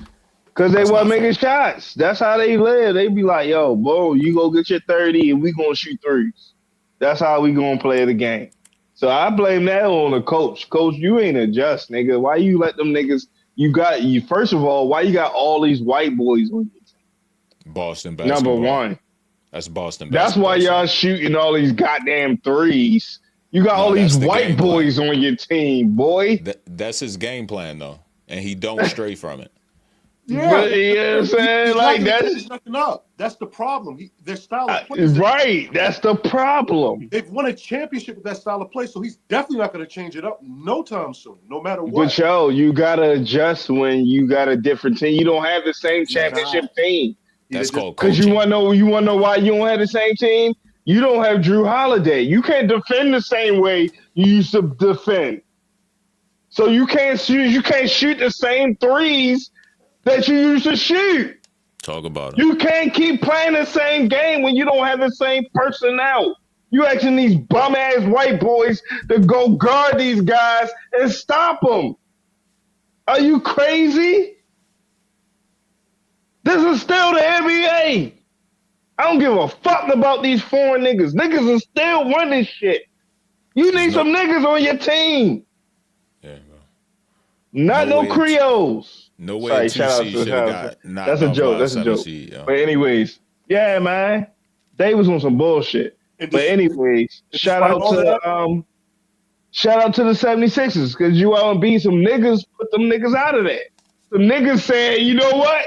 because they wasn't making shots. That's how they live. They be like, yo, bro, you go get your 30 and we gonna shoot threes. That's how we gonna play the game. So I blame that on the coach. Coach, you ain't adjust, nigga. Why you let them niggas? First of all, why you got all these white boys on your team? Boston basketball. Number 1. That's Boston basketball. That's why y'all shooting all these goddamn threes. You got all these white boys on your team, boy. That's his game plan, though. And he don't stray from it. Yeah. But, you know what I'm saying? Like, that's nothing up. That's the problem. Their style of play. Right. That's the problem. They've won a championship with that style of play, so he's definitely not going to change it up no time soon, no matter what. But, yo, you got to adjust when you got a different team. You don't have the same championship team. That's called coaching. Because you want to know why you don't have the same team? You don't have Drew Holiday. You can't defend the same way you used to defend. So you can't shoot the same threes that you used to shoot. Talk about it. You can't keep playing the same game when you don't have the same personnel. You asking these bum-ass white boys to go guard these guys and stop them. Are you crazy? This is still the NBA. I don't give a fuck about these foreign niggas. Niggas are still running shit. You need some niggas on your team. Yeah, bro. Not no Creoles. No way Sorry, 2C should have got knocked That's a off joke. by a That's a 7 joke. seed. Yo. But anyways, yeah, man. They was on some bullshit. But anyways, shout out to the 76ers, because you all beat some niggas, put them niggas out of there. Some niggas said, you know what?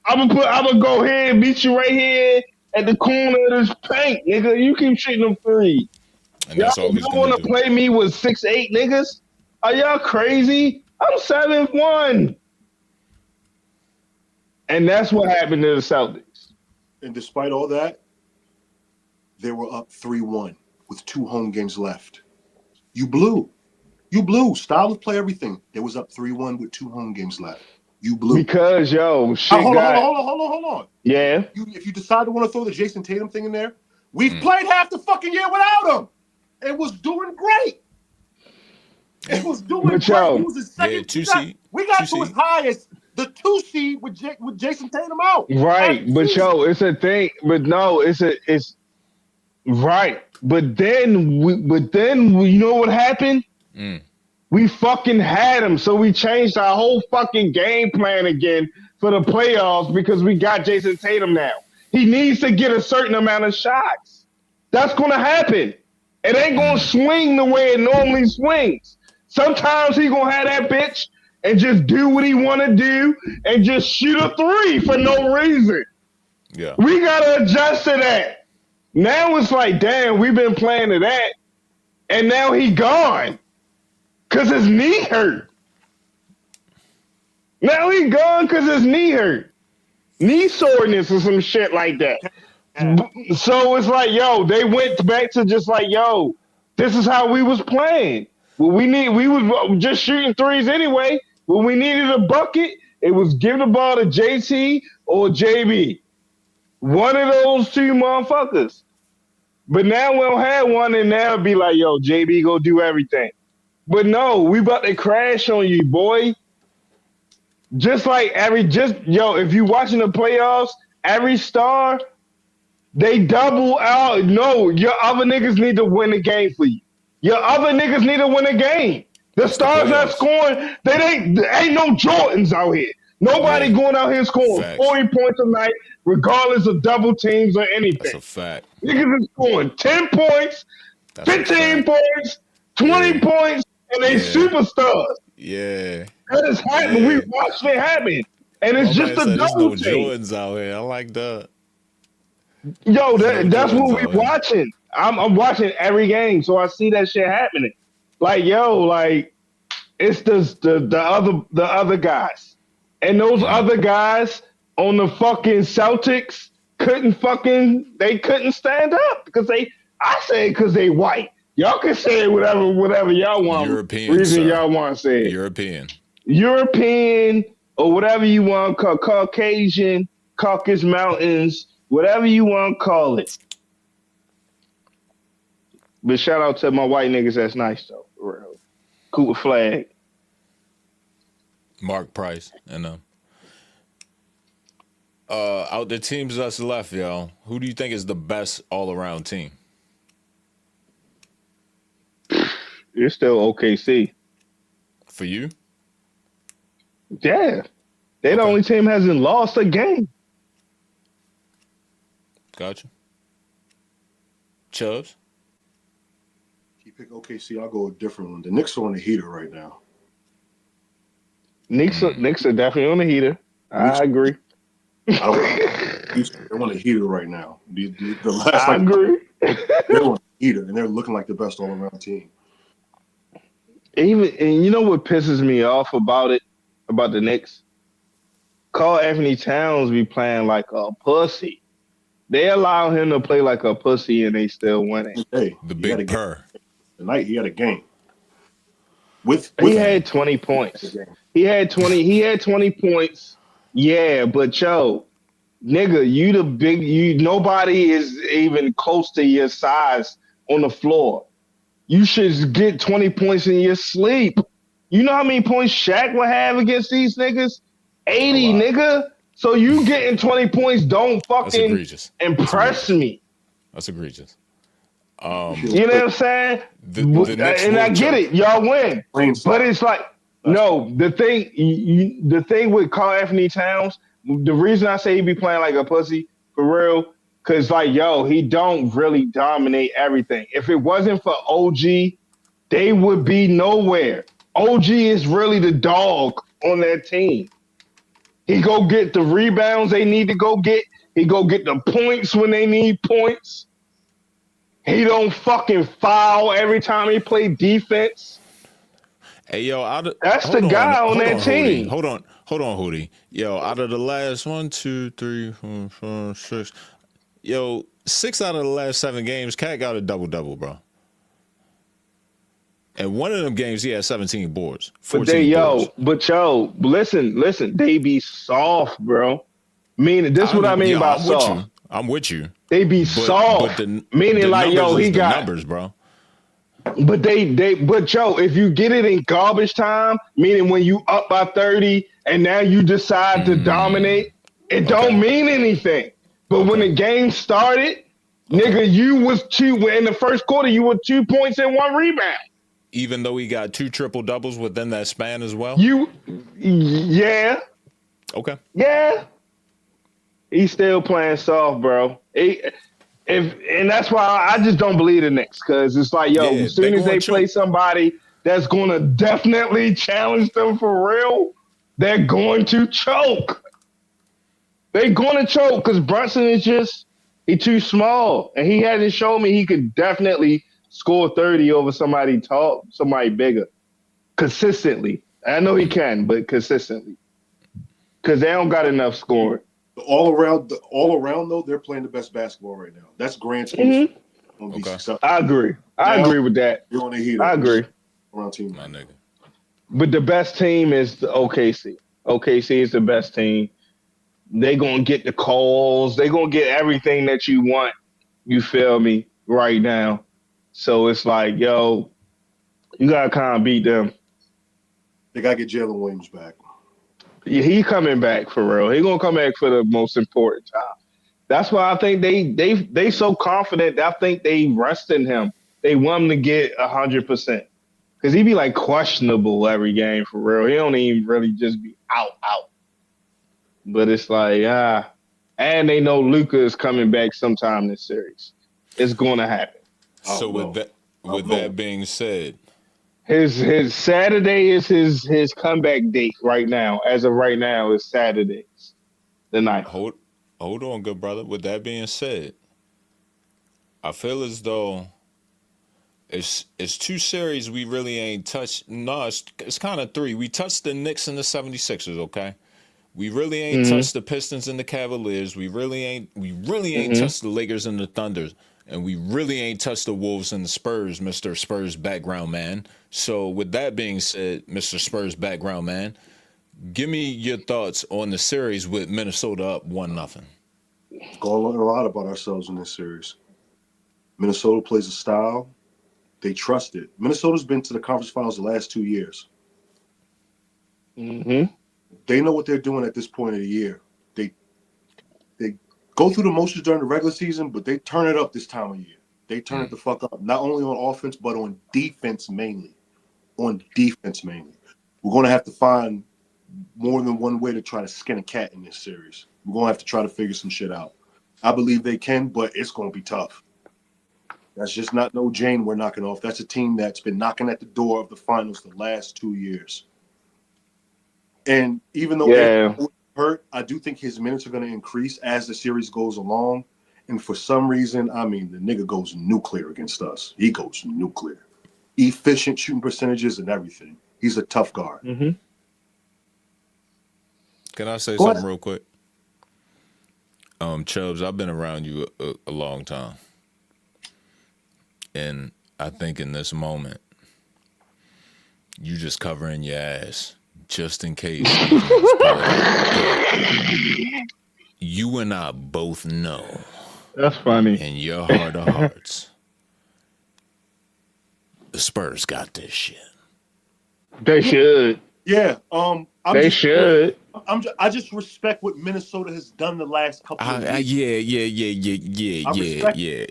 I'm gonna go ahead and beat you right here at the corner of this paint, nigga. You keep shooting them three. And that's all he's y'all gonna wanna do. play me with 6'8" niggas? Are y'all crazy? I'm 7'1". And that's what happened to the Celtics. And despite all that, they were up 3-1 with 2 home games left. You blew. Style of play, everything. They was up 3-1 with 2 home games left. You blew. Because, yo, shit hold on. Yeah. If you decide to want to throw the Jason Tatum thing in there, we've played half the fucking year without him. It was doing great. It was doing great. He was the second. 2 seed. We got to as high as the 2 seed with Jason Tatum out. Right, but yo, it's a thing. But no, it's right. But then you know what happened? We fucking had him, so we changed our whole fucking game plan again for the playoffs because we got Jason Tatum now. He needs to get a certain amount of shots. That's gonna happen. It ain't gonna swing the way it normally swings. Sometimes he gonna have that bitch and just do what he wanna do and just shoot a 3 for no reason. Yeah. We gotta adjust to that. Now it's like, damn, we've been playing to that, and now he gone. Cause his knee hurt. Now he gone cause his knee hurt. Knee soreness or some shit like that. So it's like, yo, they went back to just like, yo, this is how we was playing. We was just shooting threes anyway. When we needed a bucket, it was give the ball to JT or JB. One of those two motherfuckers. But now we don't have one, and now it'd be like, yo, JB go do everything. But no, we about to crash on you, boy. Just like if you watching the playoffs, every star, they double out. No, your other niggas need to win the game for you. Your other niggas need to win the game. The stars not scoring. Ain't no Jordans out here. Nobody going out here scoring 40 points a night, regardless of double teams or anything. That's a fact. Niggas is scoring 10 points, 15 points, 20 points, and they superstars. Yeah. That is happening. We watched it happen. And it's just a double team. Jordans out here. I like that. Yo, that's what we watching. I'm watching every game, so I see that shit happening. Like, yo, like it's the other guys. And those other guys on the fucking Celtics couldn't stand up because they white. Y'all can say whatever y'all want. European, reason y'all want to say it. European or whatever you want to call Caucasian, Caucasus Mountains, whatever you want to call it. But shout out to my white niggas. That's nice though. For real. Cool flag. Mark Price and out the teams that's left, y'all. Who do you think is the best all-around team? It's still OKC. For you? Yeah. They the only team hasn't lost a game. Gotcha. Chubbs? You pick OKC, I'll go a different one. The Knicks are on the heater right now. Knicks are definitely on the heater. I agree. They're on the heater right now. I agree. They're on the heater, and they're looking like the best all-around team. And you know what pisses me off about the Knicks? Carl Anthony Towns be playing like a pussy. They allow him to play like a pussy, and they still winning. Hey, the big purr. Tonight he had a game. He had 20 points. He had 20 points. Yeah, but yo, nigga, nobody is even close to your size on the floor. You should get 20 points in your sleep. You know how many points Shaq would have against these niggas? 80, nigga. So you getting 20 points don't fucking impress me. That's egregious. You know what I'm saying? And I get it. Y'all win. But it's like, no, the thing with Karl Anthony Towns, the reason I say he be playing like a pussy, for real, because like, yo, he don't really dominate everything. If it wasn't for OG, they would be nowhere. OG is really the dog on that team. He go get the rebounds they need to go get. He go get the points when they need points. He don't fucking foul every time he play defense. Hey, yo, that's the guy on that team. Hold on, Hootie. Yo, out of the last 1, 2, 3, 4, 5, 6, yo, 6 out of the last 7 games, Cat got a double-double, bro. And one of them games, he had 17 boards. 14 boards. Listen, they be soft, bro. Meaning, this is what I mean by soft. I'm with you. They be soft. Meaning, like, yo, he got numbers, bro. But if you get it in garbage time, meaning when you up by 30 and now you decide to dominate, it don't mean anything. But when the game started, nigga, you was in the first quarter, you were 2 points and 1 rebound. Even though he got 2 triple-doubles within that span as well? Yeah. Okay. Yeah. He's still playing soft, bro. And that's why I just don't believe the Knicks, because it's like, yo, as soon as they play somebody that's going to definitely challenge them for real, they're going to choke. They're going to choke because Brunson is he's too small. And he hasn't shown me he could definitely score 30 over somebody tall, somebody bigger, consistently. I know he can, but consistently. Because they don't got enough scoring. All around though, they're playing the best basketball right now. That's Grant's. Okay. I agree. I agree with that. You're on the heat. I agree. Around team, my nigga. But the best team is the OKC. OKC is the best team. They gonna get the calls. They gonna get everything that you want. You feel me? Right now. So it's like, yo, you gotta kind of beat them. They gotta get Jalen Williams back. Yeah, he coming back for real. He gonna come back for the most important time. That's why I think they so confident. I think they resting him. They want him to get 100% because he be like questionable every game for real. He don't even really just be out. But it's like and they know Luka is coming back sometime this series. It's going to happen. So with that being said. His Saturday is his comeback date right now. As of right now, is Saturdays, the night. Hold on, good brother. With that being said, I feel as though it's 2 series we really ain't touched. No, it's kind of 3. We touched the Knicks and the 76ers, okay? We really ain't touched the Pistons and the Cavaliers. We really ain't touched the Lakers and the Thunders. And we really ain't touched the Wolves and the Spurs, Mr. Spurs background man. So with that being said, Mr. Spurs background man, give me your thoughts on the series with Minnesota up 1-0. We're going to learn a lot about ourselves in this series. Minnesota plays a style. They trust it. Minnesota's been to the conference finals the last 2 years. Mm-hmm. They know what they're doing at this point of the year. They go through the motions during the regular season, but they turn it up this time of year. They turn it the fuck up, not only on offense, but on defense mainly. We're going to have to find more than one way to try to skin a cat in this series. We're going to have to try to figure some shit out. I believe they can, but it's going to be tough. That's just not no Jane we're knocking off. That's a team that's been knocking at the door of the finals the last 2 years. And even though hurt, I do think his minutes are going to increase as the series goes along. And for some reason, I mean, the nigga goes nuclear against us. He goes nuclear. Efficient shooting percentages and everything. He's a tough guard. Mm-hmm. Can I say something real quick? Chubbs, I've been around you a long time. And I think in this moment, you just covering your ass. Just in case. You and I both know. That's funny. In your heart of hearts, the Spurs got this shit. They should. Yeah. They should. I just respect what Minnesota has done the last couple of years. Yeah.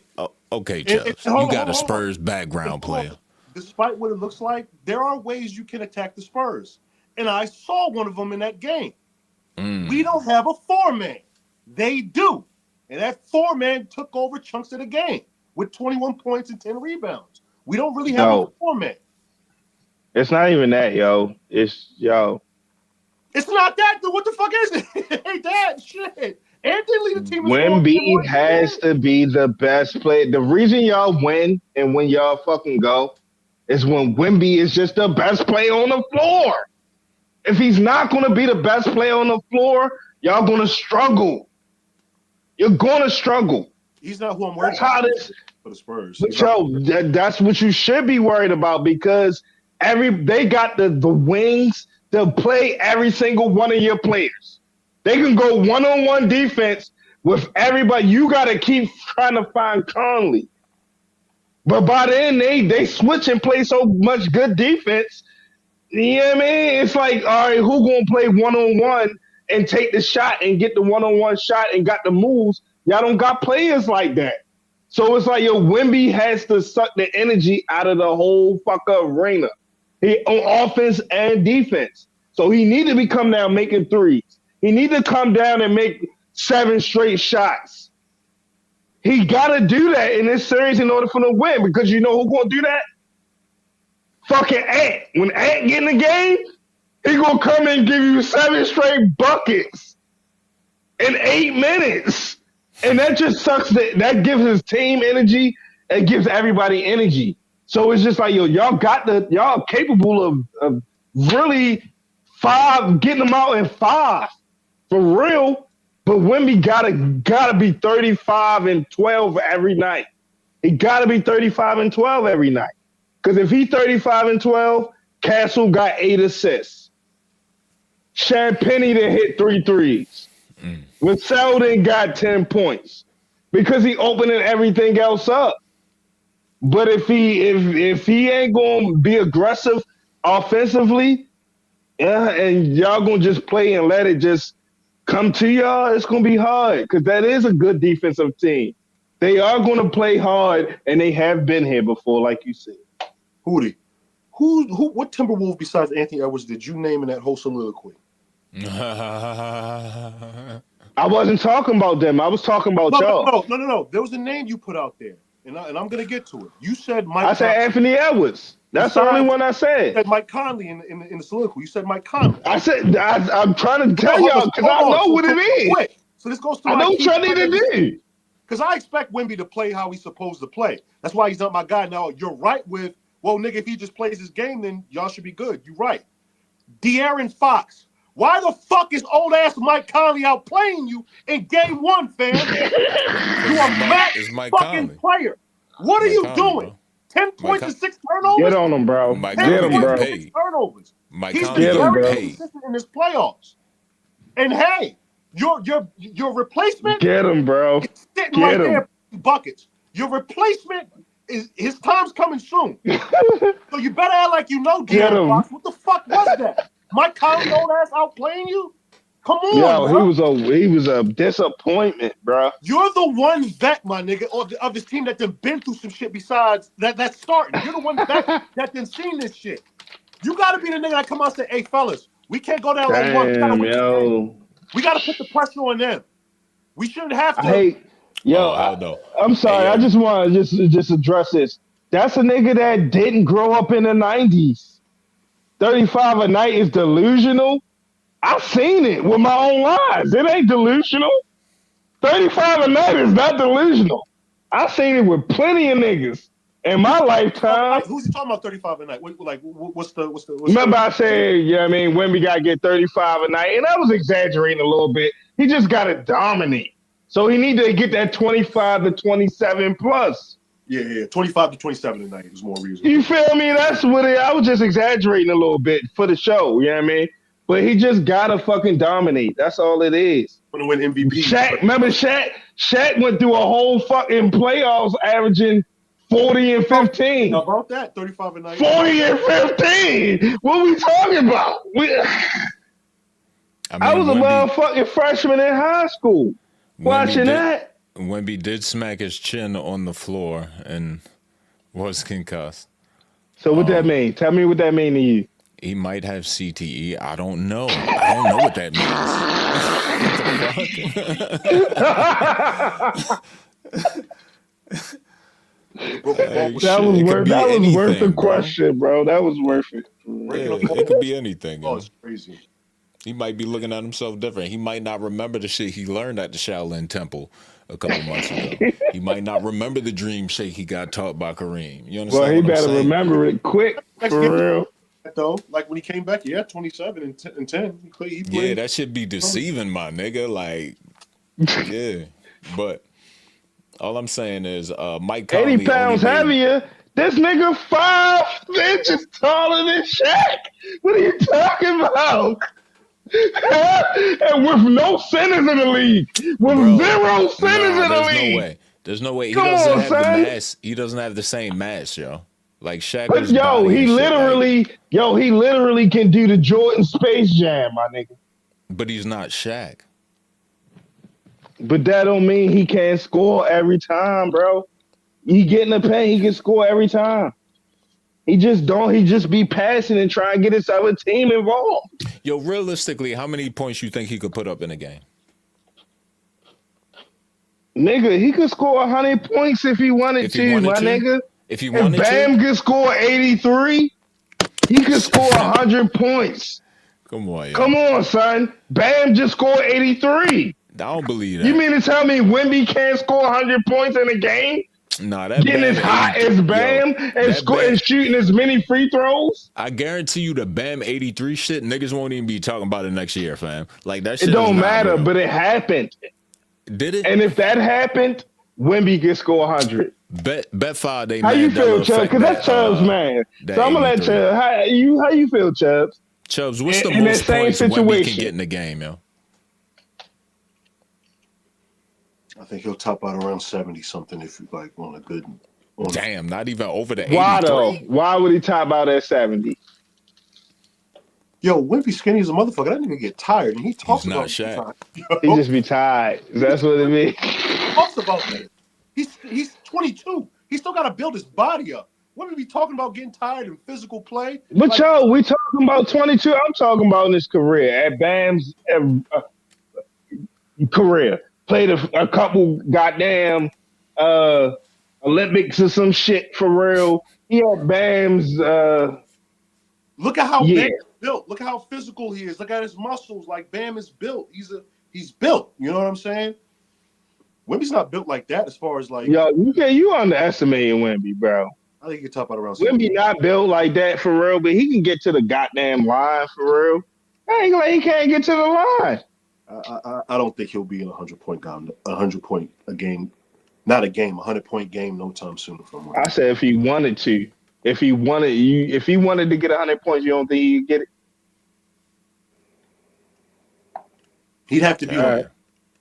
Okay, And Chubbs. hold You on, got a hold on. Spurs background player. Despite what it looks like, there are ways you can attack the Spurs. And I saw one of them in that game. We don't have a 4-man. They do. And that 4-man took over chunks of the game with 21 points and 10 rebounds. We don't really have a 4-man. It's not even that, yo. It's yo. It's not that. What the fuck is it? It ain't that shit. Anthony lead the team. Wemby has to be the best player. The reason y'all win and when y'all fucking go is when Wemby is just the best player on the floor. If he's not going to be the best player on the floor, y'all going to struggle. You're going to struggle. He's not who I'm worried about for the Spurs. But yo, that's what you should be worried about because they got the wings to play every single one of your players. They can go one-on-one defense with everybody. You got to keep trying to find Conley. But by then, they switch and play so much good defense. You know what I mean? It's like, all right, who going to play one-on-one and take the shot and get the one-on-one shot and got the moves? Y'all don't got players like that. So it's like, yo, Wemby has to suck the energy out of the whole fucker arena. He on offense and defense. So he need to be come down making threes. He need to come down and make 7 straight shots. He got to do that in this series in order for them to win because you know who's going to do that? Fucking Ant. When Ant get in the game, he going to come and give you 7 straight buckets in 8 minutes. And that just sucks. That gives his team energy. It gives everybody energy. So it's just like, yo, y'all capable of really getting them out in 5 for real. But Wemby gotta be 35 and 12 every night. He gotta be 35 and 12 every night. Because if he 35 and 12, Castle got 8 assists. Champagnie to hit 3 threes. Selden got 10 points because he opening everything else up. But if he ain't gonna be aggressive offensively, and y'all gonna just play and let it just come to y'all, it's gonna be hard because that is a good defensive team. They are gonna play hard, and they have been here before, like you said. Hootie, what Timberwolf besides Anthony Edwards did you name in that whole soliloquy? I wasn't talking about them. I was talking about y'all. No. There was a name you put out there, and I'm going to get to it. You said Mike. I said Anthony Edwards. That's the only one I said. You said Mike Conley in the soliloquy. You said Mike Conley. I said I'm trying to tell y'all because I know what it is. Quick. So this goes to I know what y'all need to do. Because I expect Wemby to play how he's supposed to play. That's why he's not my guy. Now you're right with, well, nigga, if he just plays his game, then y'all should be good. You're right. De'Aaron Fox. Why the fuck is old ass Mike Conley outplaying you in game 1, fam? You a max fucking player. What are you doing? Bro. 10 points and 6 turnovers? Get on him, bro. Get him, bro. 6 turnovers. He's been very consistent in his playoffs. And hey, your replacement. Get him, bro. Is sitting right there in buckets. Your replacement his time's coming soon. So you better act like you know De'Aaron Fox. What the fuck was that? Mike Conley old ass outplaying you? Come on, yo, bro. he was a disappointment, bro. You're the one vet, my nigga, of this team that done been through some shit besides that's starting. You're the one vet that done seen this shit. You gotta be the nigga that come out and say, hey fellas, we can't go down like 1. We gotta put the pressure on them. We shouldn't have to. I'm sorry. I just want to just address this. That's a nigga that didn't grow up in the 90s. 35 a night is delusional. I've seen it with my own eyes. It ain't delusional. 35 a night is not delusional. I've seen it with plenty of niggas in my lifetime. Who's he talking about 35 a night? What's the Remember I said, you know what I mean, Wemby got to get 35 a night, and I was exaggerating a little bit. He just got to dominate. So he need to get that 25 to 27 plus. Yeah, 25 to 27 a night is more reasonable. You feel me? That's what I was just exaggerating a little bit for the show, you know what I mean? But he just gotta fucking dominate. That's all it is. Want to win MVP. Shaq went through a whole fucking playoffs averaging 40 and 15. How about that? 35 a night. 40 and 15. What are we talking about? I was a motherfucking freshman in high school watching that. Wemby did smack his chin on the floor and was concussed. So what that mean? Tell me what that mean to you. He might have CTE. I don't know. I don't know what that means. That was worth the question, bro. That was worth it. Yeah, it could be anything. Oh, it's crazy. He might be looking at himself different. He might not remember the shit he learned at the Shaolin Temple a couple months ago. He might not remember the dream shake he got taught by Kareem. You understand? Well, he better remember it quick, for real. Though, like when he came back, 27 and 10. He played. Yeah, that should be deceiving, my nigga. Like, yeah, but all I'm saying is, Mike Conley 80 pounds heavier. This nigga 5 inches taller than Shaq. What are you talking about? And with no centers in the league, with zero centers in the league. There's no way. He doesn't have the mass. He doesn't have the same mass, yo. Like Shaq. But he literally can do the Jordan Space Jam, my nigga. But he's not Shaq. But that don't mean he can't score every time, bro. He get in the paint, he can score every time. He just be passing and trying to get his other team involved. Yo, realistically, how many points you think he could put up in a game? Nigga, he could score 100 points if he wanted to, nigga. If he wanted to. Bam could score 83, he could score 100 points. Come on, yo. Come on, son. Bam just scored 83. I don't believe that. You mean to tell me Wemby can't score 100 points in a game? Nah, that getting as hot as Bam and shooting as many free throws. I guarantee you the Bam 83 shit, niggas won't even be talking about it next year, fam. Like that shit. It don't matter, but it happened. Did it? And if that happened, Wemby could score 100. Bet 5 they. How you feel, Chubbs? Because that's Chubbs, man. So I'm gonna let Chubbs. How you feel, Chubbs? Chubbs, what's the most points Wemby can get in the game, yo? I think he'll top out around 70 something if you like on a good. Damn, not even over the 83. Why though? Why would he top out at 70? Yo, Wemby skinny as a motherfucker. That nigga get tired, and he talks He's about not Shaq. He just be tired. That's what it means. He talks about that. He's 22. He still got to build his body up. Wemby be talking about getting tired in physical play. But yo, we talking about 22. I'm talking about in his career at Bam's career. Played a couple goddamn Olympics or some shit for real. He had Bam's. Look at how Bam is built. Look at how physical he is. Look at his muscles. Like Bam is built. He's built. You know what I'm saying? Wemby's not built like that as far as like. Yo, you underestimating Wemby, bro. I think he can top out around. Wemby not built like that for real, but he can get to the goddamn line for real. I ain't like he can't get to the line. I don't think he'll be in 100-point a game, not a game, 100-point game no time soon. I said if he wanted to, if he wanted to get 100 points, you don't think he'd get it? He'd have to be on.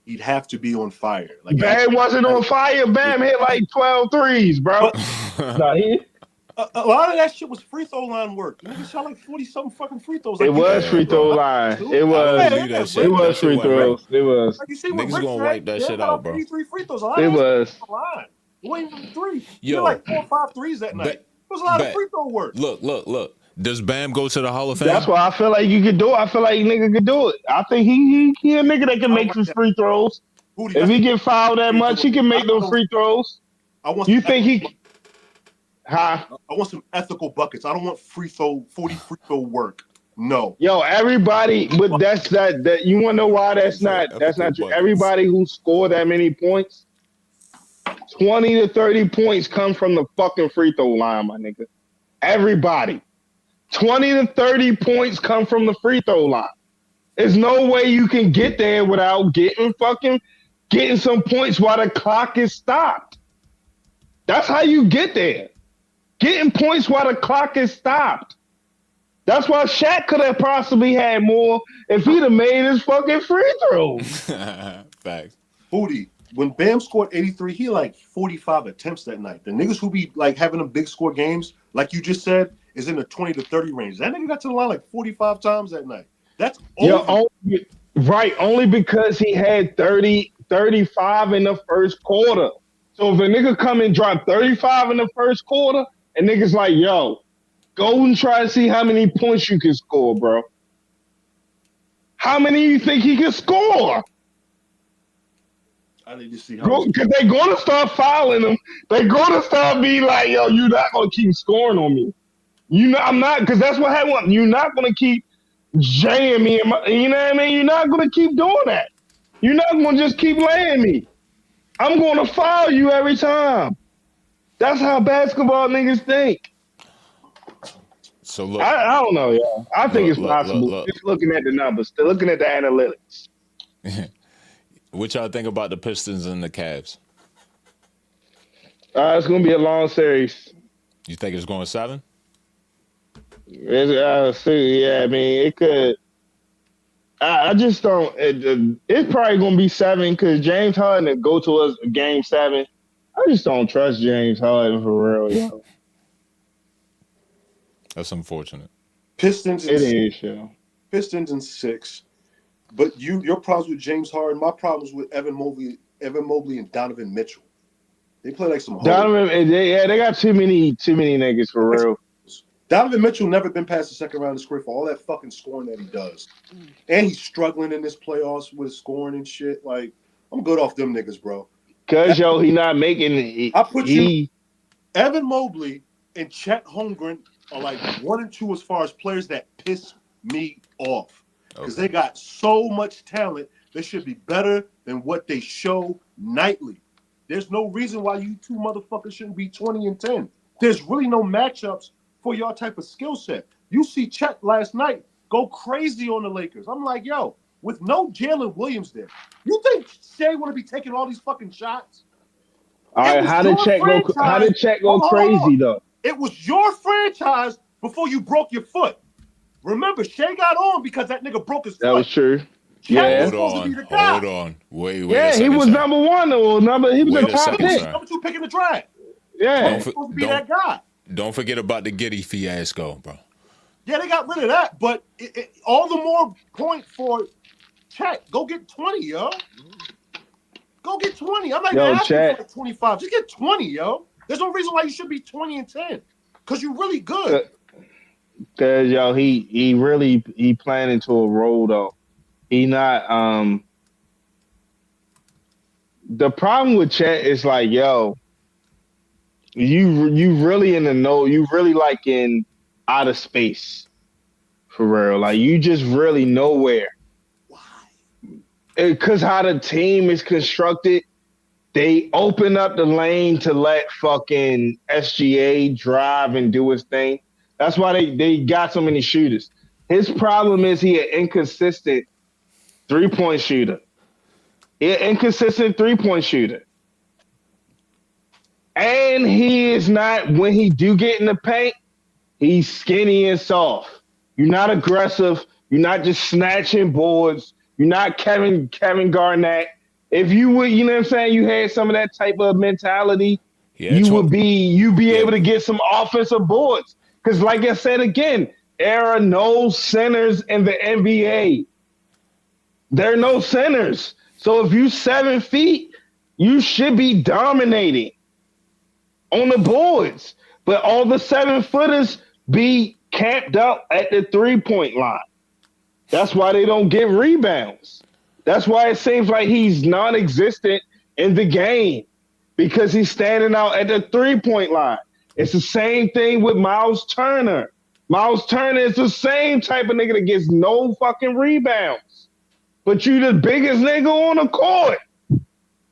He'd have to be on fire. Like Bam wasn't on fire. Bam hit like 12 threes, bro. A lot of that shit was free throw line work. Niggas shot like 40-something fucking free throws. Like, it was free throw line. It was free throws. It was. Like you see niggas gonna wipe that shit out, bro. 3 free throws. It was. It wasn't even 3. Yo, you like 4 or 5 threes that night. It was a lot of free throw work. Look. Does Bam go to the Hall of Fame? That's why I feel like you could do it. I feel like nigga could do it. I think he a nigga that can make some free throws. If he get fouled that much, he can make those free throws. You think he? Huh? I want some ethical buckets. I don't want 40 free throw work. No. Yo, everybody, but that's that you want to know why that's not true. Everybody who scored that many points, 20 to 30 points come from the fucking free throw line, my nigga. Everybody. 20 to 30 points come from the free throw line. There's no way you can get there without getting some points while the clock is stopped. That's how you get there. Getting points while the clock is stopped. That's why Shaq could have possibly had more if he'd have made his fucking free throws. Facts. Booty. When Bam scored 83, he like 45 attempts that night. The niggas who be like having them big score games, like you just said, is in the 20 to 30 range. That nigga got to the line like 45 times that night. That's over. Right, only because he had 30, 35 in the first quarter. So if a nigga come and drop 35 in the first quarter, and niggas like, yo, go and try to see how many points you can score, bro. How many you think he can score? I need to see how. Because they're going to start fouling him. They're going to start being like, yo, you're not going to keep scoring on me. You know, I'm not, because that's what happened. You're not going to keep jaying me. You know what I mean? You're not going to keep doing that. You're not going to just keep laying me. I'm going to foul you every time. That's how basketball niggas think. So look, I don't know, y'all. I think it's possible. Look. Just looking at the numbers, still looking at the analytics. What y'all think about the Pistons and the Cavs? It's going to be a long series. You think it's going 7? Yeah, I mean, it could. I just don't. It's probably going to be 7 because James Harden to go to us game 7. I just don't trust James Harden for real, yo. That's unfortunate. Pistons. It is, yo. Pistons in 6. But your problems with James Harden, my problems with Evan Mobley, and Donovan Mitchell. They play like some hoes. Donovan, they got too many niggas for real. Donovan Mitchell never been past the second round of scoring for all that fucking scoring that he does. And he's struggling in this playoffs with scoring and shit. Like, I'm good off them niggas, bro. Cause yo, he not making. Evan Mobley and Chet Holmgren are like 1 and 2 as far as players that piss me off. Because they got so much talent, they should be better than what they show nightly. There's no reason why you two motherfuckers shouldn't be 20 and 10. There's really no matchups for your type of skill set. You see Chet last night go crazy on the Lakers. I'm like, yo, with no Jalen Williams there, you think Shea want to be taking all these fucking shots? All right, how did Chet go crazy though? It was your franchise before you broke your foot. Remember, Shea got on because that nigga broke his foot. That was true. Chet Hold on. Wait. Yeah, he was number 1 though. He was the top pick. Number 2 pick in the draft. Yeah, he's supposed to be that guy. Don't forget about the Giddey fiasco, bro. Yeah, they got rid of that, but all the more point for Chet. Go get 20, yo. Go get 20. I'm not even asking for like 25. Just get 20, yo. There's no reason why you should be 20 and 10. Because you're really good. Because, yo, he really playing into a role, though. He not the problem with Chet is like, yo, you really in the know, you really like in outer space. For real. Like, you just really nowhere. Why? Because how the team is constructed, they open up the lane to let fucking SGA drive and do his thing. That's why they got so many shooters. His problem is he an inconsistent three-point shooter. And he is not, when he do get in the paint, he's skinny and soft. You're not aggressive. You're not just snatching boards. You're not Kevin Garnett. If you would, you know what I'm saying, you had some of that type of mentality, you'd be able to get some offensive boards. Because like I said again, there are no centers in the NBA. There are no centers. So if you 7 feet, you should be dominating on the boards. But all the 7-footers be camped up at the 3-point line. That's why they don't get rebounds. That's why it seems like he's non-existent in the game, because he's standing out at the 3-point line. It's the same thing with Miles Turner. Miles Turner is the same type of nigga that gets no fucking rebounds. But you the biggest nigga on the court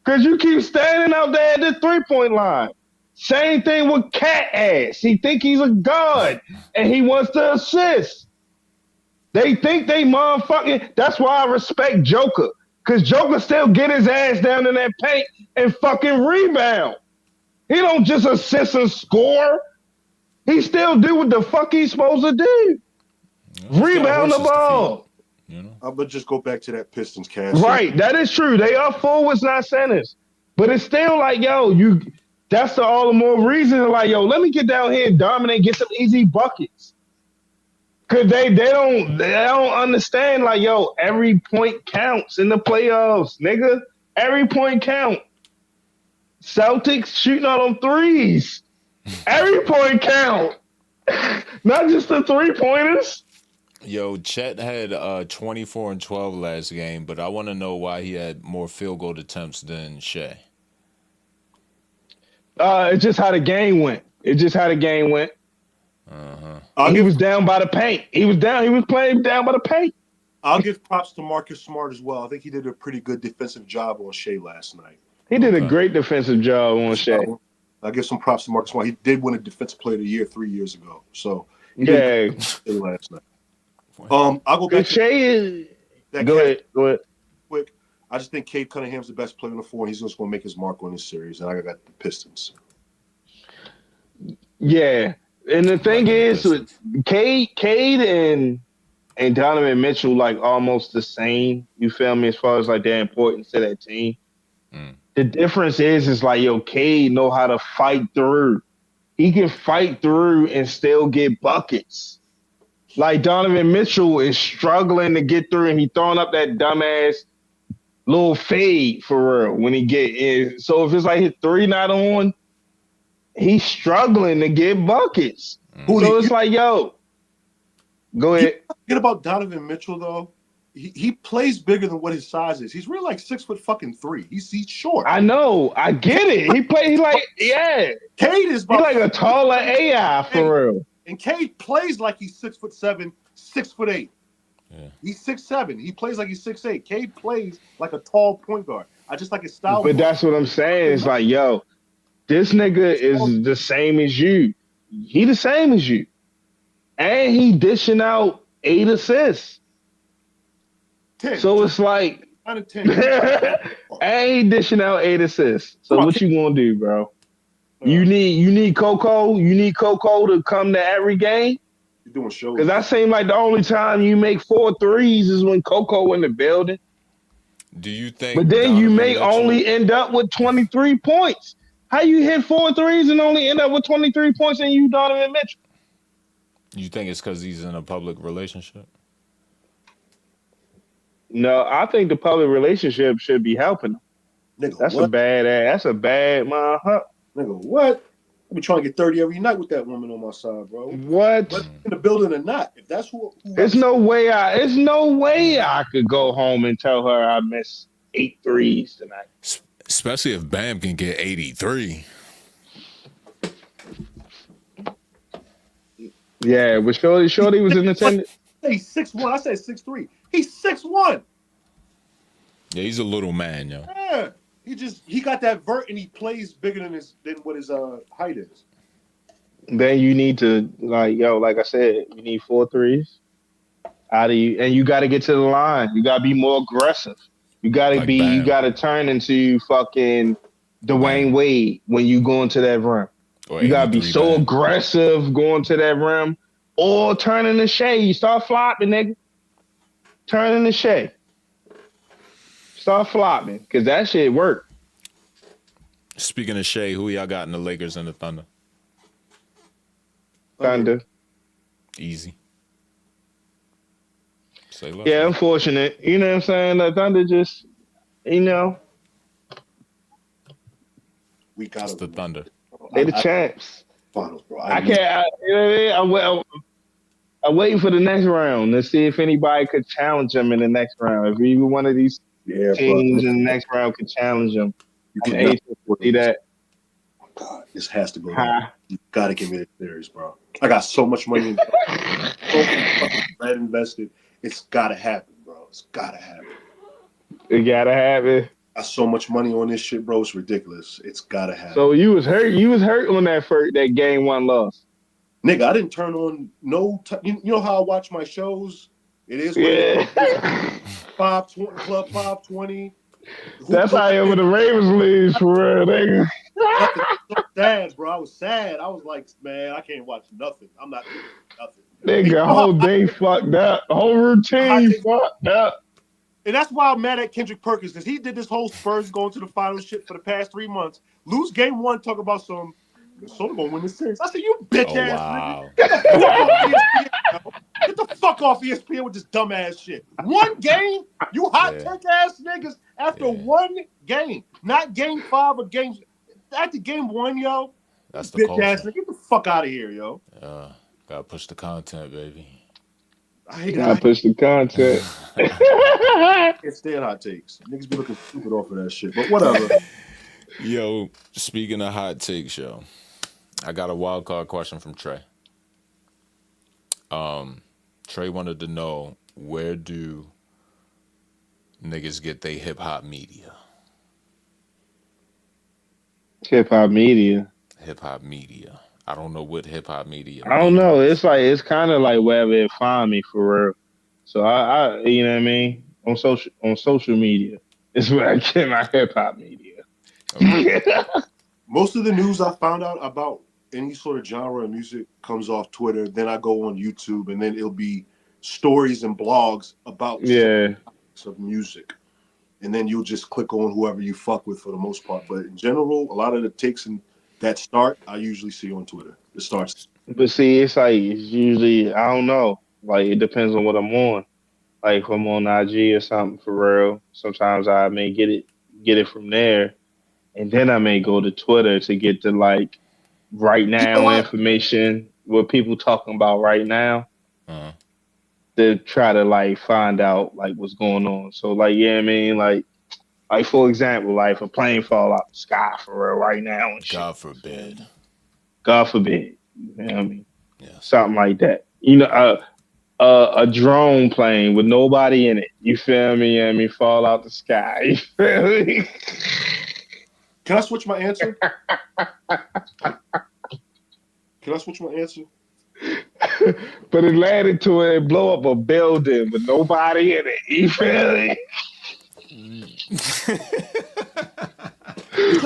because you keep standing out there at the 3-point line. Same thing with Cat Ass. He think he's a god and he wants to assist. They think they motherfucking. That's why I respect Joker, because Joker still get his ass down in that paint and fucking rebound. He don't just assist and score. He still do what the fuck he's supposed to do. Rebound the ball. You know? I'm gonna just go back to that Pistons cast. Right, that is true. They are forwards, not centers. But it's still like, yo, that's all the more reason. Like, yo, let me get down here and dominate, get some easy buckets. Cause they don't understand, like, yo, every point counts in the playoffs, nigga. Every point count. Celtics shooting out on threes. Every point count. Not just the 3-pointers. Yo, Chet had 24 and 12 last game, but I want to know why he had more field goal attempts than Shea. It's just how the game went. He was down by the paint. He was playing down by the paint. I'll give props to Marcus Smart as well. I think he did a pretty good defensive job on Shea last night. He did a great defensive job on Shea. I'll give some props to Marcus Smart. He did win a Defensive Player of the Year 3 years ago. So he did last night. I'll go back to Shea is. Go ahead. Quick. I just think Cade Cunningham's the best player on the floor, and he's just going to make his mark on this series. And I got the Pistons. Yeah, and the thing is, with Cade and Donovan Mitchell, like almost the same. You feel me? As far as like their importance to that team. The difference is like, yo, Cade know how to fight through. He can fight through and still get buckets. Like Donovan Mitchell is struggling to get through, and he throwing up that dumbass little fade for real when he get in. So if it's like his 3 not on, he's struggling to get buckets. So it's like, yo, go ahead. Forget about Donovan Mitchell though. He plays bigger than what his size is. He's really like 6'3". He's short. I know. I get it. Cade is like a taller AI for real. And Cade plays like he's 6'7", 6'8". Yeah. He's 6'7". He plays like he's 6'8". Cade plays like a tall point guard. I just like his style. But that's what I'm saying. It's like, yo, this nigga is the same as you. He the same as you. And he dishing out 8 assists. 10. So it's like, out of 10. and he dishing out 8 assists. So what you gonna do, bro? You need Coco. You need Coco to come to every game. You're doing shows. Because that seems like the only time you make 4 threes is when Coco in the building. Do you think? But then you may only end up with 23 points. How you hit 4 threes and only end up with 23 points and you Donovan Mitchell? You think it's because he's in a public relationship? No, I think the public relationship should be helping him. Nigga, that's a bad ass. That's a bad motherfucker. Nigga, what? I be trying to get 30 every night with that woman on my side, bro. What? In the building or not? If that's who there's no way I could go home and tell her I missed 8 threes tonight. Especially if Bam can get 83. Yeah, but Shorty was in attendance. He's 6'1". I said 6'3". He's 6'1". Yeah, he's a little man, yo. Yeah, he got that vert and he plays bigger than what his height is. Then you need to like I said, you need 4 threes out of you, and you got to get to the line. You got to be more aggressive. You got to you got to turn into fucking Dwayne Wade when you go into that rim. You got to be so aggressive going to that rim, or turning the Shea. You start flopping, nigga. Turning the Shea. Start flopping, because that shit worked. Speaking of Shea, who y'all got in the Lakers and the Thunder? Thunder. Easy. Say less. Yeah, unfortunate. You know what I'm saying? The Thunder just, we got the Thunder. They the champs. Finals, bro. I can't. I'm waiting for the next round to see if anybody could challenge them in the next round. If either one of these teams in the next round could challenge them, I'm anxious to see that. Oh God, this has to go down. You gotta give me the series, bro. I got so much money invested. It's gotta happen, bro. It's gotta happen. It gotta happen. I got so much money on this shit, bro. It's ridiculous. It's gotta happen. So you was hurt. You was hurt on that game 1 loss. Nigga, I didn't turn on you know how I watch my shows? It is what it is. 520 Club 520. That's how you with the Ravens lose for real, nigga. So sad, bro. I was sad. I was like, man, I can't watch nothing. I'm not doing nothing. Nigga, whole day fucked up. Whole routine fucked up. And that's why I'm mad at Kendrick Perkins, because he did this whole Spurs going to the finals shit for the past 3 months. Lose game 1, talk about some Minnesota gonna win the series. I said, you bitch ass wow. nigga. Get the fuck off ESPN, yo. Get the fuck off ESPN with this dumb ass shit. One game, you hot take ass niggas after one game. Not game 5 or games. After game 1, yo. That's the Bitch ass culture. nigga. Get the fuck out of here, yo. Gotta push the content, baby. Gotta push the content. I can't stand hot takes. Niggas be looking stupid off of that shit, but whatever. Yo, speaking of hot takes, yo, I got a wild card question from Trey. Trey wanted to know, where do niggas get their hip hop media? Hip hop media. Hip hop media. I don't know what hip hop media. I don't know. It's kind of like wherever it find me for real. So I you know what I mean, on social media is where I get my hip hop media. Okay. Most of the news I found out about any sort of genre of music comes off Twitter. Then I go on YouTube, and then it'll be stories and blogs about of music. And then you'll just click on whoever you fuck with for the most part. But in general, a lot of the takes that start, I usually see on Twitter. It starts. But see, it's usually, I don't know. Like, it depends on what I'm on. Like, if I'm on IG or something for real, sometimes I may get it from there, and then I may go to Twitter to get the right now information, what people talking about right now, to try to find out what's going on. So I mean, like for example, if a plane fall out the sky for real right now and shit. God forbid. God forbid. You know what I mean? Yeah. Something like that. You know, a drone plane with nobody in it. You feel me? I mean, fall out the sky. You feel me? Can I switch my answer? But it landed to it blow up a building with nobody in it. You feel me?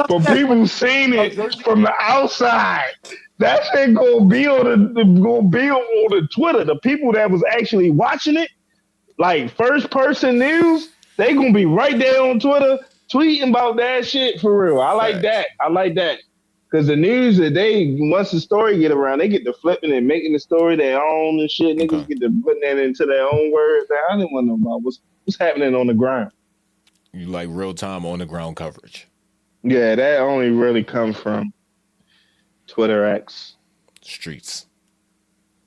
But people seen it from the outside. That shit gonna be on the Twitter. The people that was actually watching it, first person news, they gonna be right there on Twitter tweeting about that shit for real. I like that. Because the news that once the story get around, they get to flipping and making the story their own and shit. Niggas get to putting that into their own words. I didn't want to know about what's happening on the ground. You like real time on the ground coverage? Yeah, that only really comes from Twitter X. Streets.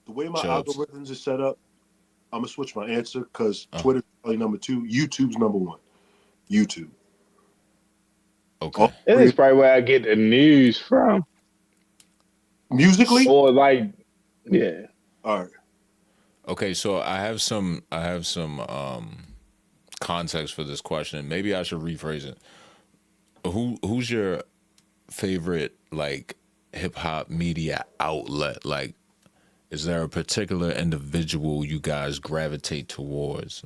The way my algorithms are set up, I'm gonna switch my answer because Twitter's probably number 2, YouTube's number 1. YouTube. Okay. And it's probably where I get the news from. Musically? Or yeah. All right. Okay, so I have some context for this question. Maybe I should rephrase it. Who's your favorite hip hop media outlet? Is there a particular individual you guys gravitate towards?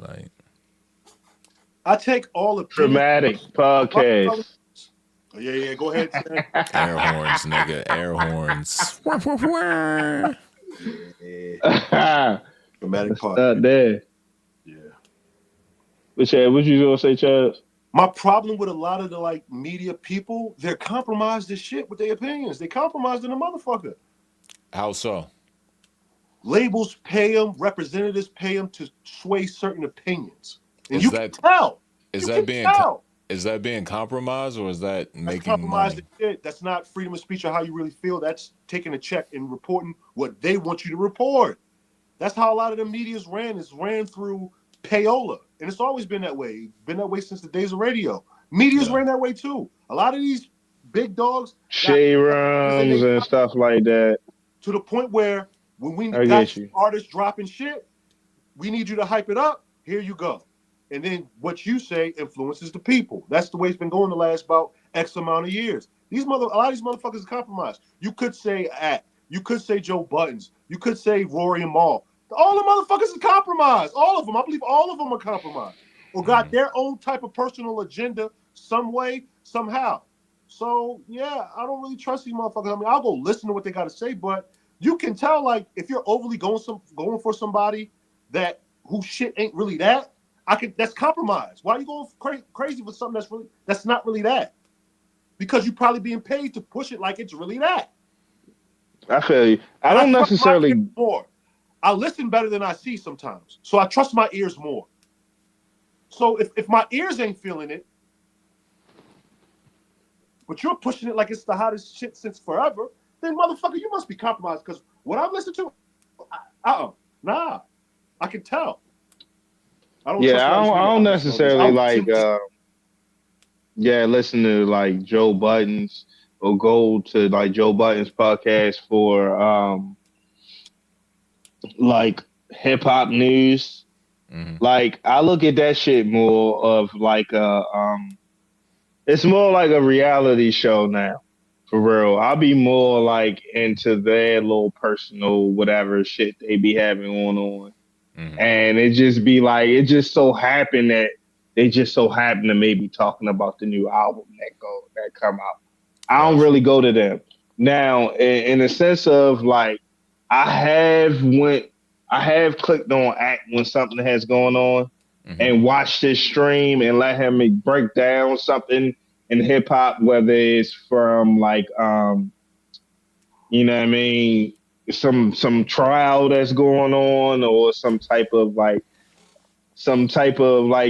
I take all the TraMaticPODCAST. Oh, yeah, go ahead, Sam. Air horns, nigga. Air horns. TraMatic part. Not there. Yeah. But Chad, what you gonna say, Chad? My problem with a lot of the media people, they're compromised as shit with their opinions. They compromised in a motherfucker. How so? Labels pay them, representatives pay them to sway certain opinions. And can tell. Is that being compromised, or is that making money? Shit. That's not freedom of speech or how you really feel. That's taking a check and reporting what they want you to report. That's how a lot of the media's ran. It's ran through payola. And it's always been that way. Been that way since the days of radio. Media's ran that way too. A lot of these big dogs. Shea runs and stuff like that. To the point where when we got artists dropping shit, we need you to hype it up. Here you go. And then what you say influences the people. That's the way it's been going the last about X amount of years. A lot of these motherfuckers are compromised. You could say you could say Joe Buttons. You could say Rory and Mal. All the motherfuckers are compromised. All of them. I believe all of them are compromised. Or got their own type of personal agenda some way, somehow. So, yeah, I don't really trust these motherfuckers. I mean, I'll go listen to what they got to say, but you can tell, if you're overly going for somebody whose shit ain't really that, that's compromise. Why are you going crazy for something that's not really that? Because you're probably being paid to push it like it's really that. I feel you. I And don't trust my ears necessarily. more. I listen better than I see sometimes. So I trust my ears more. So if my ears ain't feeling it, but you're pushing it like it's the hottest shit since forever, then motherfucker, you must be compromised. Because what I've listened to, nah, I can tell. I don't trust Yeah, none of these I nigga don't albums. So necessarily like. Jim, Yeah, listen to like Joe Budden's or go to like Joe Budden's podcast for like hip hop news. Mm-hmm. Like I look at that shit more of like a it's more like a reality show now. For real. I'll be more like into their little personal whatever shit they be having on. Mm-hmm. And it just be like it just so happened that they just so happen to maybe talking about the new album that come out. I don't Gotcha. really go to them. Now, in the sense of like I have clicked on act when something has gone on Mm-hmm. and watched his stream and let him break down something in hip hop, whether it's from like you know what I mean, some trial that's going on or some type of like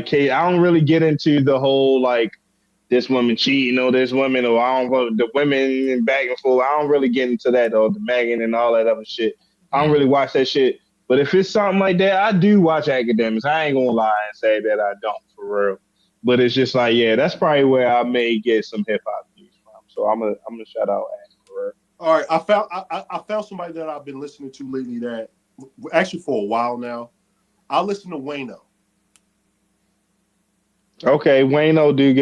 case. I don't really get into the whole like this woman cheating or this woman or I don't go the women and back and forth. I don't really get into that or the Megan and all that other shit. I don't Mm-hmm. really watch that shit. But if it's something like that, I do watch academics. I ain't gonna lie and say that I don't for real. But it's just like, yeah, that's probably where I may get some hip hop news from. So I'm gonna shout out Act for real. all right, I found somebody that I've been listening to lately that actually for a while now. I listen to Wayno. Okay, Wayno do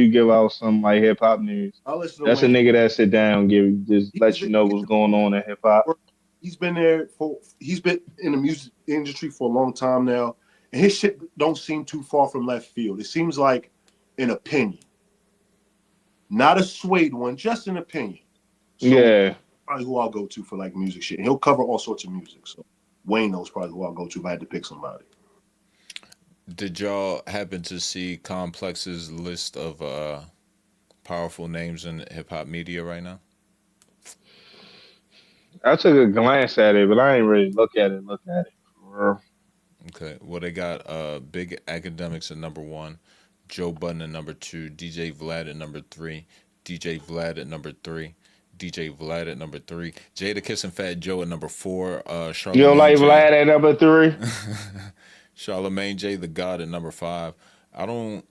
give out some like hip hop news. I listen to That's a Wayno. nigga that sit down, just let you know what's going on in hip hop. He's been in the music industry for a long time now, and his shit don't seem too far from left field. It seems like an opinion, not a swayed one, just an opinion. So Yeah. probably who I'll go to for like music shit. And he'll cover all sorts of music. So Wayne knows probably who I'll go to if I had to pick somebody. Did y'all happen to see Complex's list of powerful names in hip hop media right now? I took a glance at it, but I ain't really look at it. For real. Okay. Well, they got Big Academics at number 1, Joe Budden at number 2, DJ Vlad at number 3, DJ Vlad at number 3, DJ Vlad at number 3, Jada Kiss and Fat Joe at number 4, You don't Charlamagne like J. Vlad at number 3? Charlamagne J. The God at number 5. I don't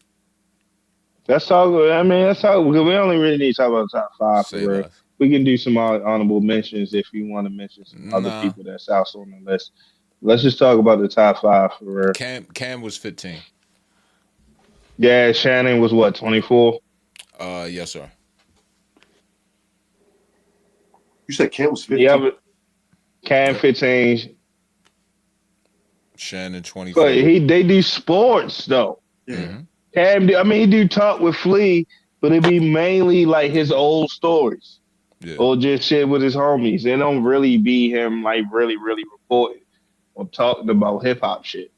That's all good. I mean, that's all good. We only really need to talk about the top 5 for say real. less. We can do some honorable mentions if you want to mention some other Nah. people that's also on the list. Let's just talk about the top 5 for real. Cam was 15. Yeah, Shannon was what, 24? Yes, sir. You said Cam was 15? Yeah, but Cam 15. Shannon 24. But they do sports though. Yeah. Mm-hmm. Cam, he do talk with Flea, but it be mainly like his old stories. Yeah. Or just shit with his homies. It don't really be him like really reporting or talking about hip hop shit.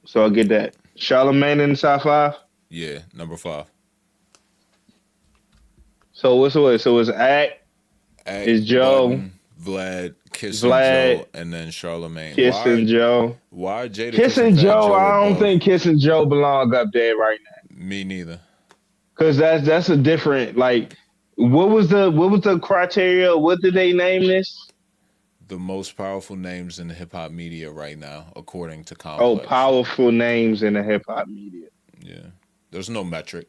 So I get that. Charlamagne in the top 5? Yeah, number 5. So what's the way? So it's Act, it's Joe, Budden, Vlad, Kiss Vlad, and Joe, and then Charlamagne. Kiss and Joe. Why Jada Kiss and Fat Joe, I don't above? think Kiss and Joe belong up there right now. Me neither. Cause that's a different like. What was the criteria? What did they name this? The most powerful names in the hip hop media right now, according to Complex. Oh, powerful names in the hip hop media. Yeah, there's no metric.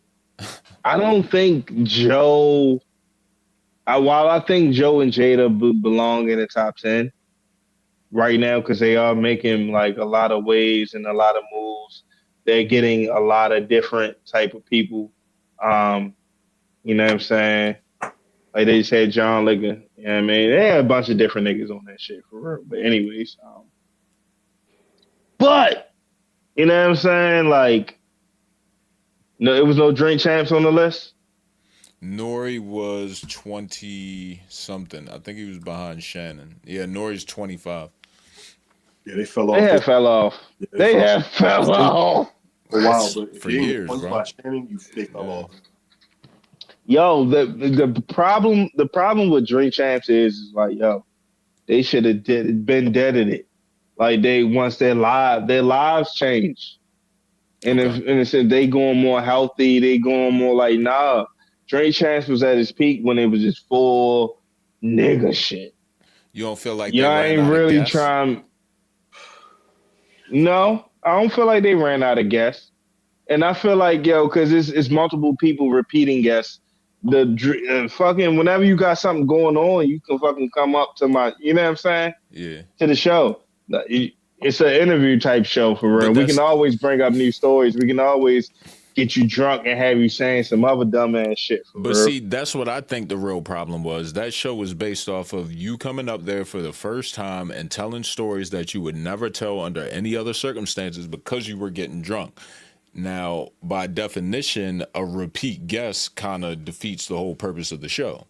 I don't think Joe. While I think Joe and Jada belong in the top 10 right now because they are making like a lot of waves and a lot of moves. They're getting a lot of different type of people. You know what I'm saying? Like they just had John Liggett. You know what I mean? They had a bunch of different niggas on that shit for real. But anyways, but you know what I'm saying? Like, no, it was no Drink Champs on the list. Nori was 20 something. I think he was behind Shannon. Yeah, Nori's 25. Yeah, they fell off. They have fell off. Yeah, they have fell off. For a while, but for years, bro. Shannon, they fell off. Yo, the problem with Drink Champs is like, yo, they should have been dead at it. Like they once their lives change. And Okay. if they going more healthy, they going more like nah. Drink Champs was at his peak when it was just full nigga shit. You don't feel like they Y'all ran ain't out of really gas? trying. No, I don't feel like they ran out of guests. And I feel like yo, because it's multiple people repeating guests. Fucking whenever you got something going on, you can fucking come up to my, you know what I'm saying, Yeah. to the show. It's an interview type show for real. But We can that's always bring up new stories. We can always get you drunk and have you saying some other dumbass shit But for real. see, that's what I think the real problem was. That show was based off of you coming up there for the first time and telling stories that you would never tell under any other circumstances because you were getting drunk. Now, by definition, a repeat guest kind of defeats the whole purpose of the show.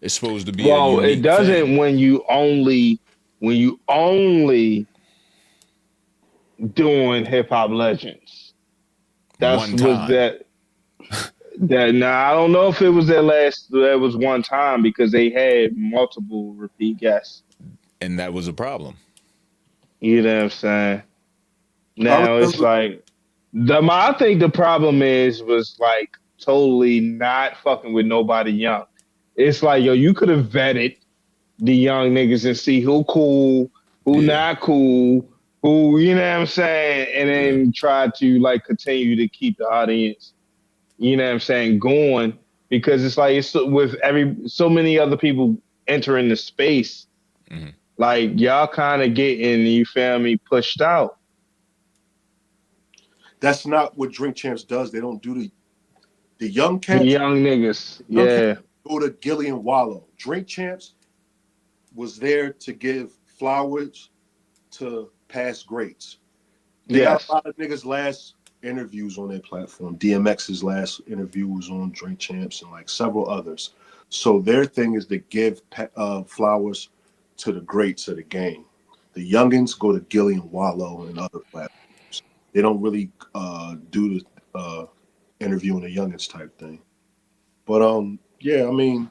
It's supposed to be a Well, it unique thing. doesn't when you only doing hip hop legends. That's One was time. that now I don't know if it was that was one time because they had multiple repeat guests. And that was a problem. You know what I'm saying? I Now it's remember. like I think the problem was like totally not fucking with nobody young. It's like yo, you could have vetted the young niggas and see who cool, who Yeah. not cool, who you know what I'm saying, and Yeah. then try to like continue to keep the audience, you know what I'm saying, going because it's like it's with so many other people entering the space, Mm-hmm. like y'all kind of getting, you feel me, pushed out. That's not what Drink Champs does. They don't do the young The cats. young niggas, Young cats yeah, go to Gilly and Wallow. Drink Champs was there to give flowers to past greats. They got a yes, lot of niggas last interviews on their platform. DMX's last interview was on Drink Champs and like several others. So their thing is to give flowers to the greats of the game. The youngins go to Gilly and Wallow and other platforms. They don't really do the interviewing the youngins type thing. But yeah, I mean,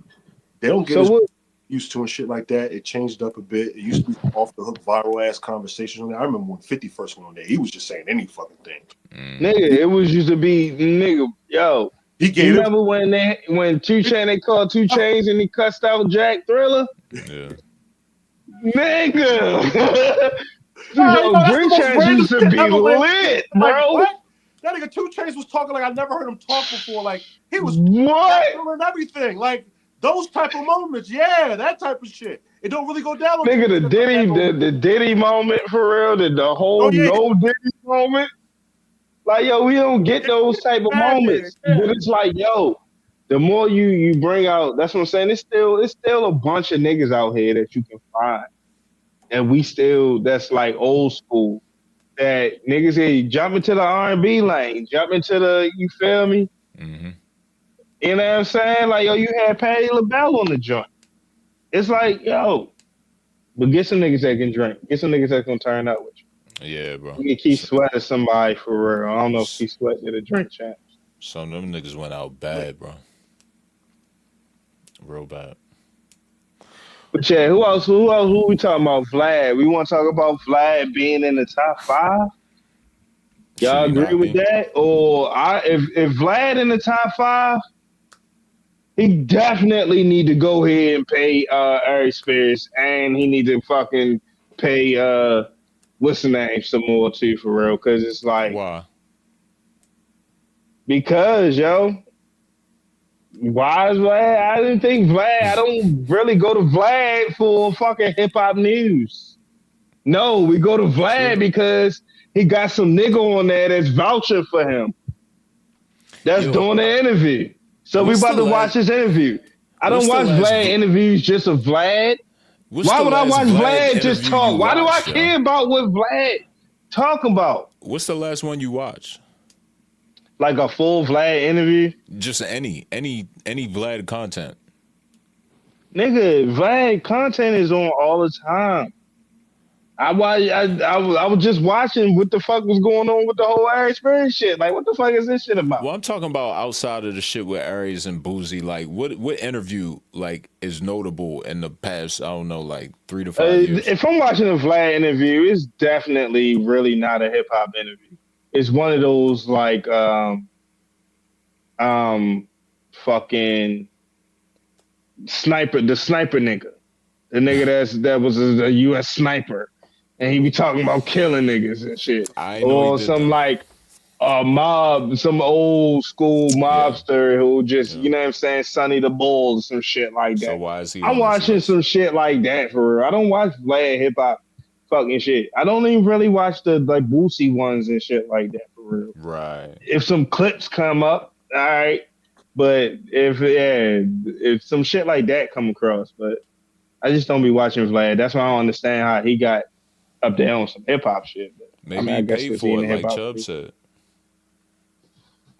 they don't get so as what, used to and shit like that. It changed up a bit. It used to be off the hook, viral ass conversations on there. I remember when 50 first went on there, he was just saying any fucking thing. Mm-hmm. nigga, it was used to be nigga, yo. He You gave him remember when they called 2 Chainz and he cussed out Jack Thriller? Yeah. Nigga. yo, Yo, that's the Drink most Champs random used to shit be ever, man. lit, Like, bro. what? That nigga 2 Chainz was talking like I never heard him talk before. Like, he was What? and everything. Like, those type of moments. Yeah, that type of shit. It don't really go down on Nigga, Drink Champs like that no more. The Diddy moment for real, the Oh, whole yeah. no Diddy moment. Like, yo, we don't get those type of Yeah. moments. But it's like, yo, the more you bring out, that's what I'm saying. It's still a bunch of niggas out here that you can find. And we still, that's like old school. That niggas say jump into the R&B lane, jump into the, you feel me? Mm-hmm. You know what I'm saying? Like, yo, you had Patti LaBelle on the joint. It's like, yo, but get some niggas that can drink. Get some niggas that can turn up with you. Yeah, bro. You can keep sweating somebody for real. I don't know if he's sweating at a drink champ. Some of them niggas went out bad, bro. Real bad. But yeah, who else? Who we talking about? Vlad. We want to talk about Vlad being in the top 5. Should Y'all he agree not with be? that? Or if Vlad in the top 5, he definitely need to go ahead and pay Ari Spears, and he need to fucking pay what's the name some more too for real. Cause it's like Why? because yo, why is Vlad? I didn't think Vlad. I don't really go to Vlad for fucking hip hop news. No, we go to True. Vlad because he got some nigga on there that's vouching for him. That's Yo, doing the interview. So we what's the about to watch last? his interview. I don't What's the watch last? Vlad interviews just of Vlad. What's Why the would I last watch Vlad Vlad just interview you talk? Why do I watched, yo? care about what Vlad talking about? What's the last one you watched? Like a full Vlad interview? Just any Vlad content. Nigga, Vlad content is on all the time. I was just watching what the fuck was going on with the whole Ari Spears shit. Like, what the fuck is this shit about? Well, I'm talking about outside of the shit with Aries and Boozy. Like, what interview like is notable in the past? I don't know, like 3 to 5 years. If I'm watching a Vlad interview, it's definitely really not a hip hop interview. It's one of those like fucking the sniper nigga. The nigga that was a U.S. sniper, and he be talking about killing niggas and shit, or some like some old school mobster who just you know what I'm saying, Sonny the Bull, some shit like that. So why is he? I'm watching some shit like that for real. I don't watch Vlad hip hop fucking shit. I don't even really watch the like Boosie ones and shit like that for real. Right. If some clips come up, all right, but if some shit like that come across, but. I just don't be watching Vlad. That's why I don't understand how he got up there on some hip hop shit. But, maybe he paid for it, like Chubb said.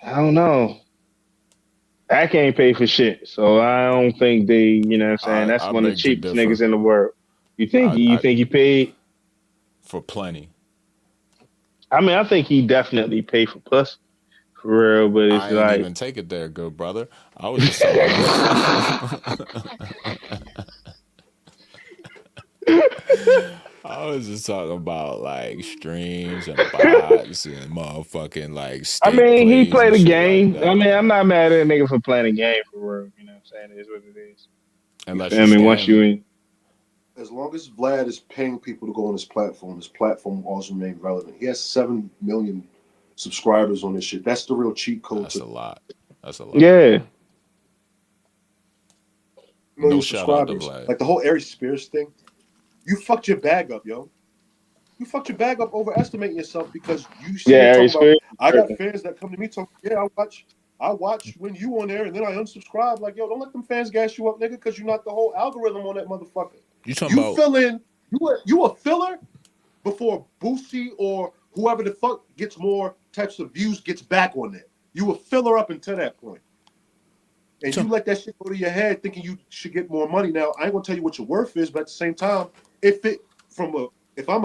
I don't know. I can't pay for shit, so I don't think they. You know what I'm saying? That's one of the cheapest niggas in the world. You think he paid for plenty? I mean, I think he definitely paid for pussy. For real, but it's I ain't even take it there, good brother. I was just I was just talking about like streams and bots and motherfucking like. I mean, he played a game. Like I mean, I'm not mad at a nigga for playing a game for real. You know what I'm saying? It is what it is. Unless I mean, once you in. As long as Vlad is paying people to go on his platform will always remain relevant. He has 7 million subscribers on this shit. That's the real cheat code. That's a lot. That's a lot. Yeah. No shout out to Vlad. Like the whole Ari Spears thing. You fucked your bag up, yo. You fucked your bag up overestimating yourself because you talking about, I got fans that come to me talking, I watch when you on there and then I unsubscribe. Like, yo, don't let them fans gas you up, nigga, because you're not the whole algorithm on that motherfucker. You fill in, you a filler before Boosie or whoever the fuck gets more types of views gets back on that. You a filler up until that point. And you let that shit go to your head thinking you should get more money. Now, I ain't gonna tell you what your worth is, but at the same time, if I'm a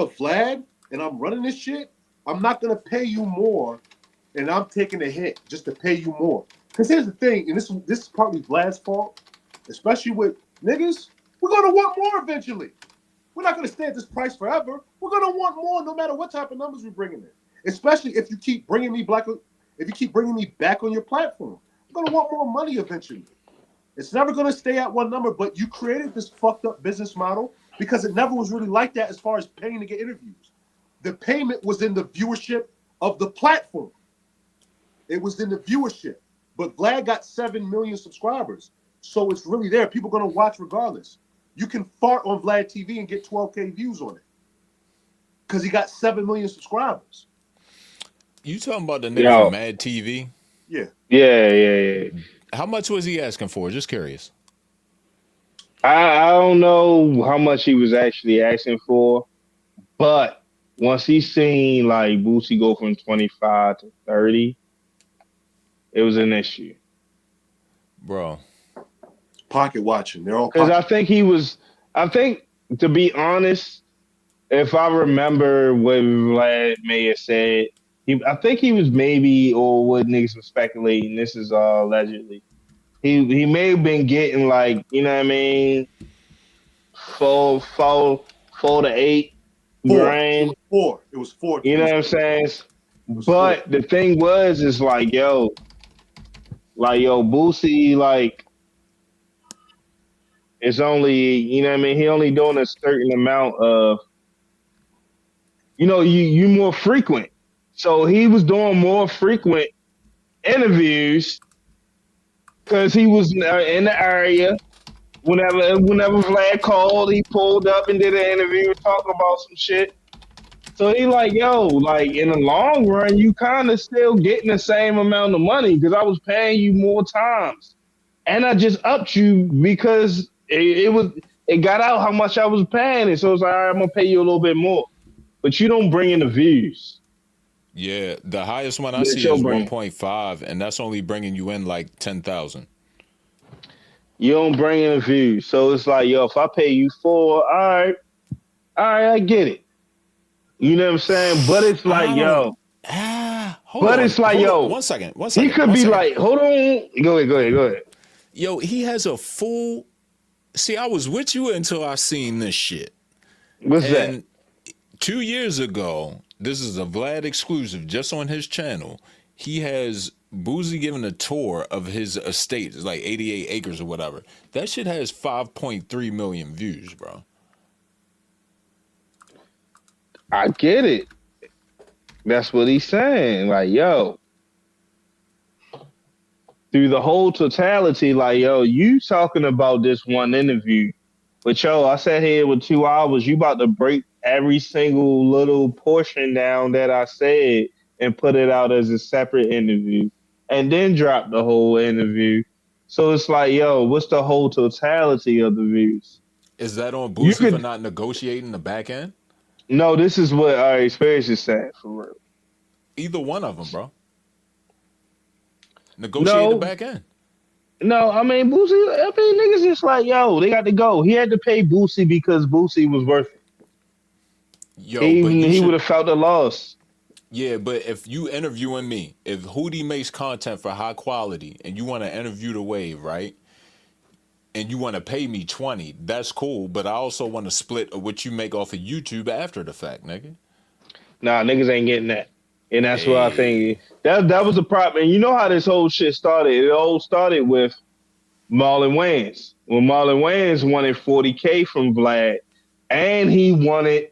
Vlad and I'm running this shit, I'm not gonna pay you more, and I'm taking a hit just to pay you more. Because here's the thing, and this is partly Vlad's fault, especially with niggas. We're gonna want more eventually. We're not gonna stay at this price forever. We're gonna want more, no matter what type of numbers we're bringing in. Especially if you keep bringing me back on your platform. I'm gonna want more money eventually. It's never gonna stay at one number, but you created this fucked up business model because it never was really like that as far as paying to get interviews. The payment was in the viewership of the platform. It was in the viewership. But Vlad got 7 million subscribers. So it's really there. People are gonna watch regardless. You can fart on Vlad TV and get 12K views on it. Because he got 7 million subscribers. You talking about the nigga from Mad TV? Yeah. Yeah. How much was he asking for? Just curious. I don't know how much he was actually asking for, but once he seen like Boosie go from 25 to 30, it was an issue. Bro. Pocket watching. They're all because I think to be honest, if I remember what Vlad may have said, I think he was maybe, or what niggas were speculating, this is allegedly, he may have been getting like, you know what I mean, 4 to 8 grand. It was four. You know what I'm saying? But the thing is like, yo, Boosie, like, it's only, you know what I mean, he only doing a certain amount of, you know, you more frequent. So he was doing more frequent interviews because he was in the area. Whenever Vlad called, he pulled up and did an interview, talking about some shit. So he like, yo, like in the long run, you kind of still getting the same amount of money because I was paying you more times, and I just upped you because it got out how much I was paying it. So it's like, all right, I'm gonna pay you a little bit more, but you don't bring in the views. Yeah, the highest one I see is 1.5, and that's only bringing you in like 10,000. You don't bring in the views, so it's like, yo, if I pay you 4, all right, I get it. You know what I'm saying? But it's like, yo. Hold on. Yo. One second. He could be like, hold on. Go ahead. Yo, he has a full. See, I was with you until I seen this shit. What's that? 2 years ago, this is a Vlad exclusive, just on his channel. He has Boozy giving a tour of his estate. It's like 88 acres or whatever. That shit has 5.3 million views, bro. I get it. That's what he's saying. Like, yo. Through the whole totality, like, yo, you talking about this one interview. But, yo, I sat here with 2 hours. You about to break every single little portion down that I said and put it out as a separate interview and then drop the whole interview. So it's like, yo, what's the whole totality of the views? Is that on Boosie for not negotiating the back end? No, this is what our experience is saying, for real. Either one of them, bro. Negotiate the back end. No, I mean, Boosie, niggas just like, yo, they got to go. He had to pay Boosie because Boosie was worth it. Yo, he would have felt the loss. Yeah, but if you interviewing me, if Hootie makes content for high quality and you want to interview the wave, right? And you want to pay me 20, that's cool. But I also want to split what you make off of YouTube after the fact, nigga. Nah, niggas ain't getting that. And that's what I think. That was the problem. And you know how this whole shit started? It all started with Marlon Wayans. When Marlon Wayans wanted 40K from Vlad, and he wanted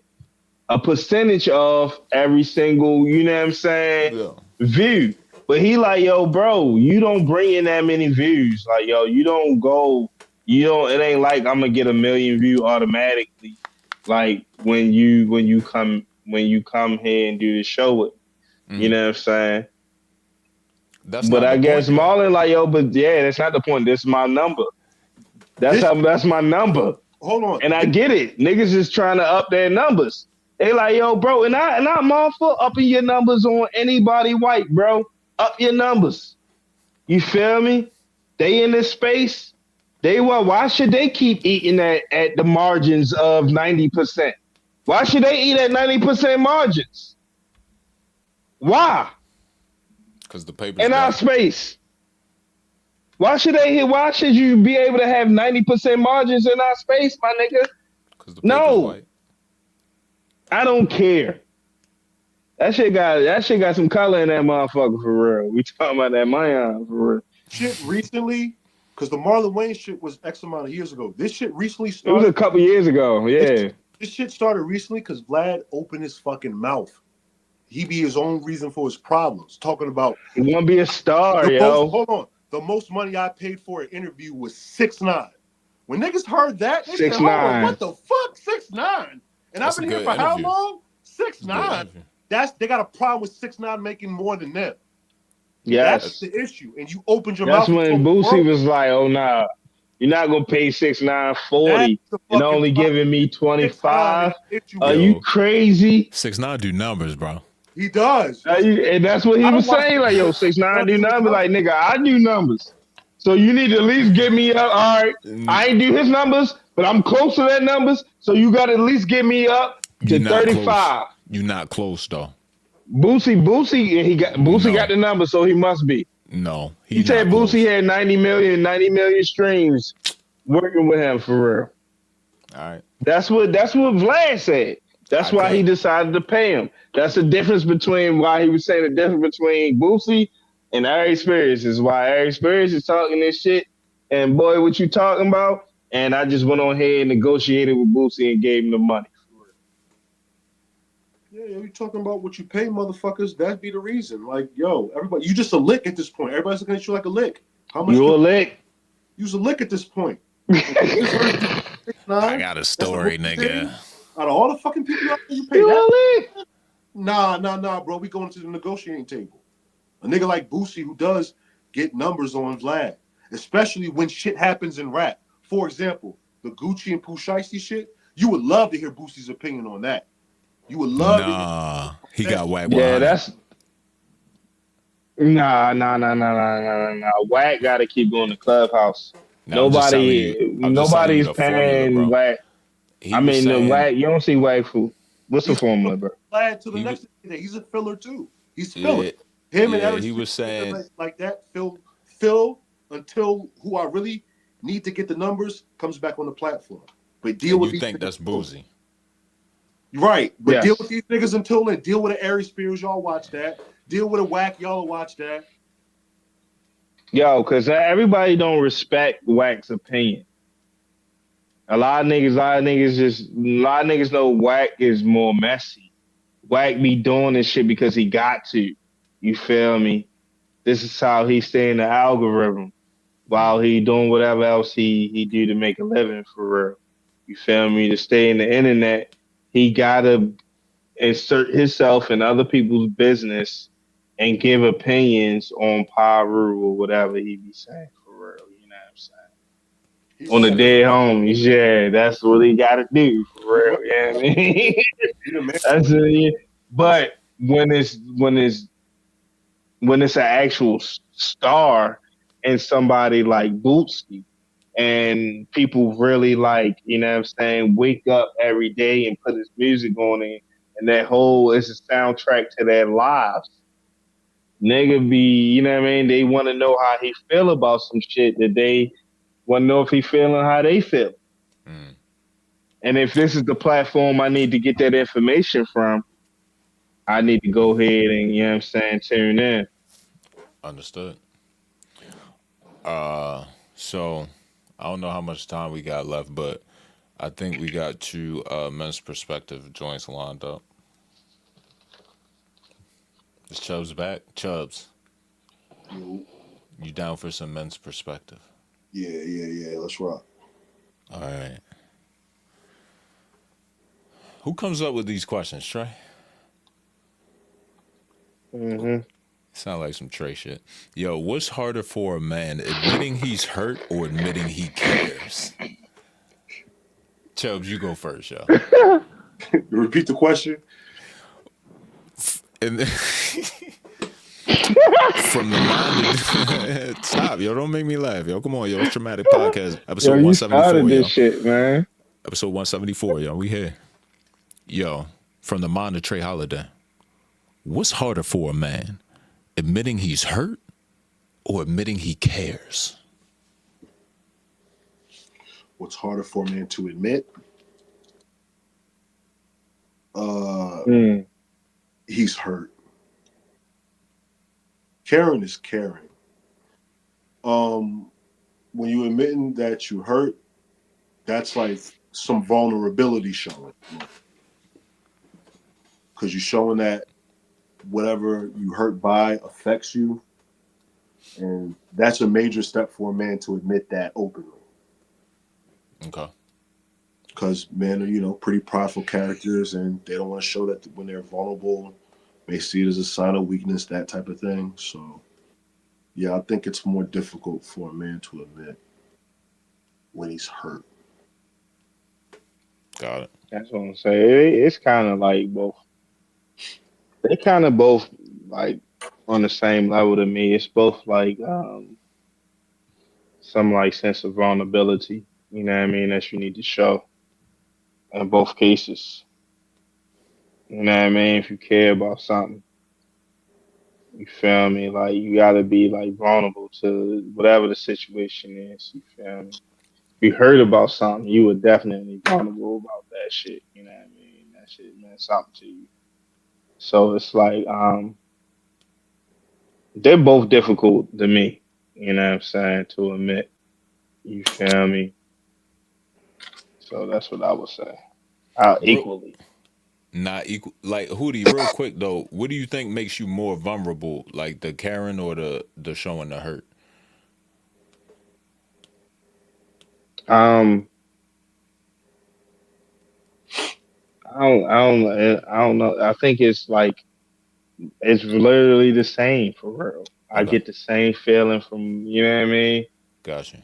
a percentage of every single, you know what I'm saying, view. But he like, yo, bro, you don't bring in that many views. Like, yo, it ain't like I'm gonna get 1 million view automatically. Like when you come here and do the show with me. You know what I'm saying? But I guess Marlon like, yo, but yeah, that's not the point. This is my number. That's my number. Hold on. And I get it. Niggas is trying to up their numbers. They like, yo, bro, and I'm all for upping your numbers on anybody white, bro. Up your numbers. You feel me? They in this space. Why should they keep eating at the margins of 90%? Why should they eat at 90% margins? Why? Because the paper's in our space. Why should you be able to have 90% margins in our space, my nigga? Because the paper's white. I don't care. That shit got some color in that motherfucker for real. We talking about that Mayan for real. Shit recently, because the Marlon Wayans shit was X amount of years ago. This shit recently started. It was a couple years ago, yeah. This shit started recently because Vlad opened his fucking mouth. He be his own reason for his problems. Talking about he want to be a star, yo. Hold on. The most money I paid for an interview was 6ix9ine. When niggas heard that, they said, hold on, what the fuck? 6ix9ine? And I've been here for how long? 6ix9ine. They got a problem with 6ix9ine making more than them. Yes. That's the issue. And you opened your mouth. That's when Boosie was like, oh, nah. You're not going to pay 6ix9ine 40 and only giving me 25. Are you crazy? 6ix9ine do numbers, bro. He does. And that's what he was saying. Like, yo, 6ix9ine do numbers. Like, nigga, I do numbers. So you need to at least get me up. All right. I ain't do his numbers, but I'm close to that numbers. So you got to at least get me up to 35. You're not close, though. Boosie, got the numbers, so he must be. No. He said Boosie had 90 million streams working with him for real. All right. That's what Vlad said. That's why he decided to pay him. That's the difference between why he was saying the difference between Boosie and Ari Spears is why Ari Spears is talking this shit. And boy, what you talking about? And I just went on here and negotiated with Boosie and gave him the money. Yeah, you talking about what you pay motherfuckers? That'd be the reason. Like, yo, everybody, you just a lick at this point. Everybody's looking at you like a lick. How much? You a lick? You's a lick at this point. I got a story, nigga. Out of all the fucking people out there, you pay that? Nah, bro. We going to the negotiating table. A nigga like Boosie who does get numbers on Vlad, especially when shit happens in rap. For example, the Gucci and Pooh Shiesty shit. You would love to hear Boosie's opinion on that. You would love to hear. He got whack. Yeah, that's. Nah. Wack got to keep going to Clubhouse. Nobody's paying Wack. The Wack, you don't see Wack food. What's the formula, bro? Glad to the next day. He's a filler too. He's filling. Him and Eric he was saying like that. Phil until who I really need to get the numbers comes back on the platform. But deal with you these think niggas that's boozy. Right. But Yes. deal with these niggas until then. Deal with the Aries Spears, y'all watch that. Deal with a Whack, y'all watch that. Yo, because everybody don't respect Wack's opinion. A lot of niggas know Wack is more messy. Wack be doing this shit because he got to. You feel me? This is how he stay in the algorithm while he doing whatever else he do to make a living for real. You feel me? To stay in the internet, he gotta insert himself in other people's business and give opinions on Paru or whatever he be saying for real. You know what I'm saying? On the dead homies, yeah, that's what he got to do for real. Yeah, I mean, that's it. But when it's an actual star and somebody like Bootsy and people really like, you know what I'm saying, wake up every day and put his music on it and that whole is a soundtrack to their lives. Nigga be, you know what I mean? They want to know how he feel about some shit that they want to know if he feeling how they feel. And if this is the platform I need to get that information from, I need to go ahead and, you know what I'm saying, tune in. Understood. So I don't know how much time we got left, but I think we got two men's perspective joints lined up. Is Chubbs back? Chubbs, you down for some men's perspective? Yeah. Let's rock. All right. Who comes up with these questions, Trey? Sound like some Trey shit. Yo, what's harder for a man, admitting he's hurt or admitting he cares? Chubbs, you go first, yo. Repeat the question. And from the mind of stop, yo, don't make me laugh, yo. Come on, yo. It's TraMatic Podcast, episode 174, this yo. shit, man. Episode 174, yo. We here. Yo, from the mind of Trey Holiday. What's harder for a man, admitting he's hurt or admitting he cares? What's harder for a man to admit? He's hurt. Caring is caring. When you admitting that you hurt, that's like some vulnerability showing. Because you're showing that whatever you hurt by affects you. And that's a major step for a man to admit that openly. Okay. Because men are, pretty prideful characters and they don't want to show that when they're vulnerable. They see it as a sign of weakness, that type of thing. So, yeah, I think it's more difficult for a man to admit when he's hurt. Got it. That's what I'm saying. It's kind of like both. They kind of both like on the same level to me. It's both like some like sense of vulnerability. You know what I mean? That you need to show in both cases. You know what I mean? If you care about something, you feel me? Like you gotta be like vulnerable to whatever the situation is. You feel me? If you heard about something, you were definitely vulnerable about that shit. You know what I mean? That shit meant something to you. So it's like they're both difficult to me. You know what I'm saying? To admit. You feel me? So that's what I would say. Equally. Not equal. Like Hootie, real quick though, what do you think makes you more vulnerable, like the caring or the showing the hurt? Um, I don't know. I think it's like it's literally the same for real. I Okay. get the same feeling from you know what I mean. Gotcha.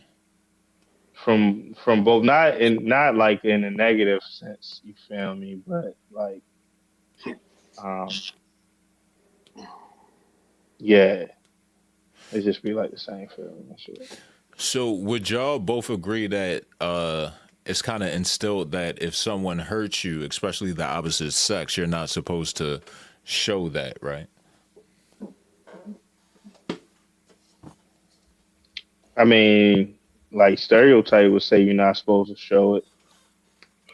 From both, not like in a negative sense. You feel me? But like, um, yeah, it just be like the same feeling and shit. So would y'all both agree that it's kind of instilled that if someone hurts you, especially the opposite sex, you're not supposed to show that, right? I mean, like stereotype would say you're not supposed to show it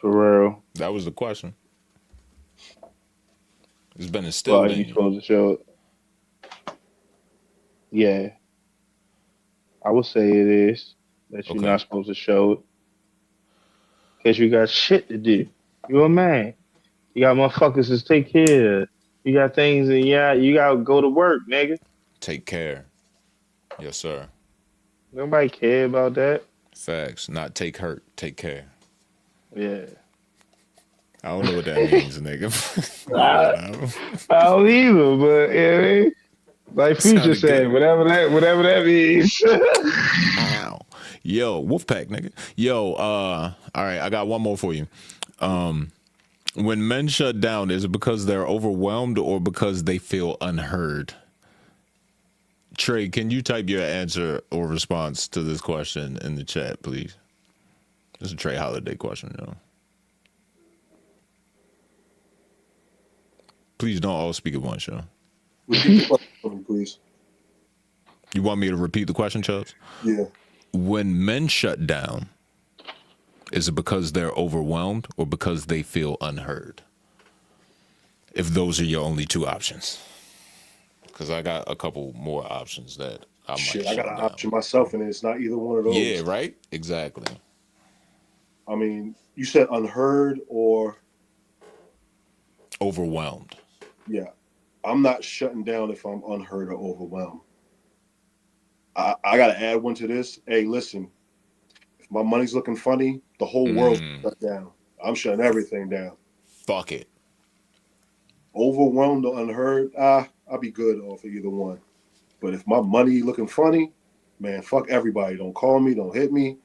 for real. That was the question. It's been Well, instilled you in you. supposed to show it. Yeah, I would say it is that you're Okay. not supposed to show it because you got shit to do. You're a man. You got motherfuckers to take care of. You got things, and yeah, you gotta go to work, nigga. Take care. Yes, sir. Nobody care about that. Facts. Not take hurt. Take care. Yeah. I don't know what that means, nigga. But I, whatever. I don't either, but yeah, like Future Sounded said, good. whatever that means. Ow. Yo, Wolfpack, nigga. Yo, all right, I got one more for you. When men shut down, is it because they're overwhelmed or because they feel unheard? Trey, can you type your answer or response to this question in the chat, please? This is a Trey Holiday question, yo. Please don't all speak at once, yo. Repeat the question for me, please. You want me to repeat the question, Chubbs? Yeah. When men shut down, is it because they're overwhelmed or because they feel unheard? If those are your only two options. Because I got a couple more options that I might Shit, I shut got an down. option myself, and it's not either one of those. Yeah, right? Exactly. I mean, you said unheard or Overwhelmed. yeah. I'm not shutting down if I'm unheard or overwhelmed. I got to add one to this. Hey, listen, if my money's looking funny, the whole world's shut down. I'm shutting everything down. Fuck it. Overwhelmed or unheard, I'll be good off of either one. But if my money looking funny, man, fuck everybody. Don't call me. Don't hit me.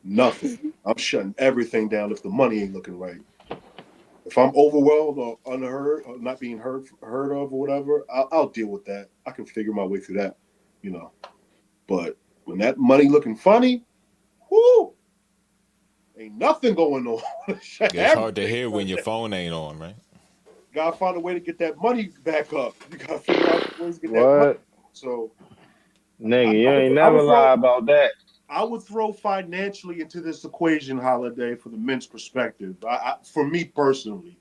Nothing. I'm shutting everything down if the money ain't looking right. If I'm overwhelmed or unheard or not being heard of or whatever, I'll deal with that. I can figure my way through that, you know. But when that money looking funny, whoo, ain't nothing going on. It's hard to hear when your phone ain't on, right? Gotta find a way to get that money back up. You gotta figure out ways to get that money. What? So, Nigga, you ain't never lie about that. I would throw financially into this equation, Holiday, for the men's perspective. For me personally,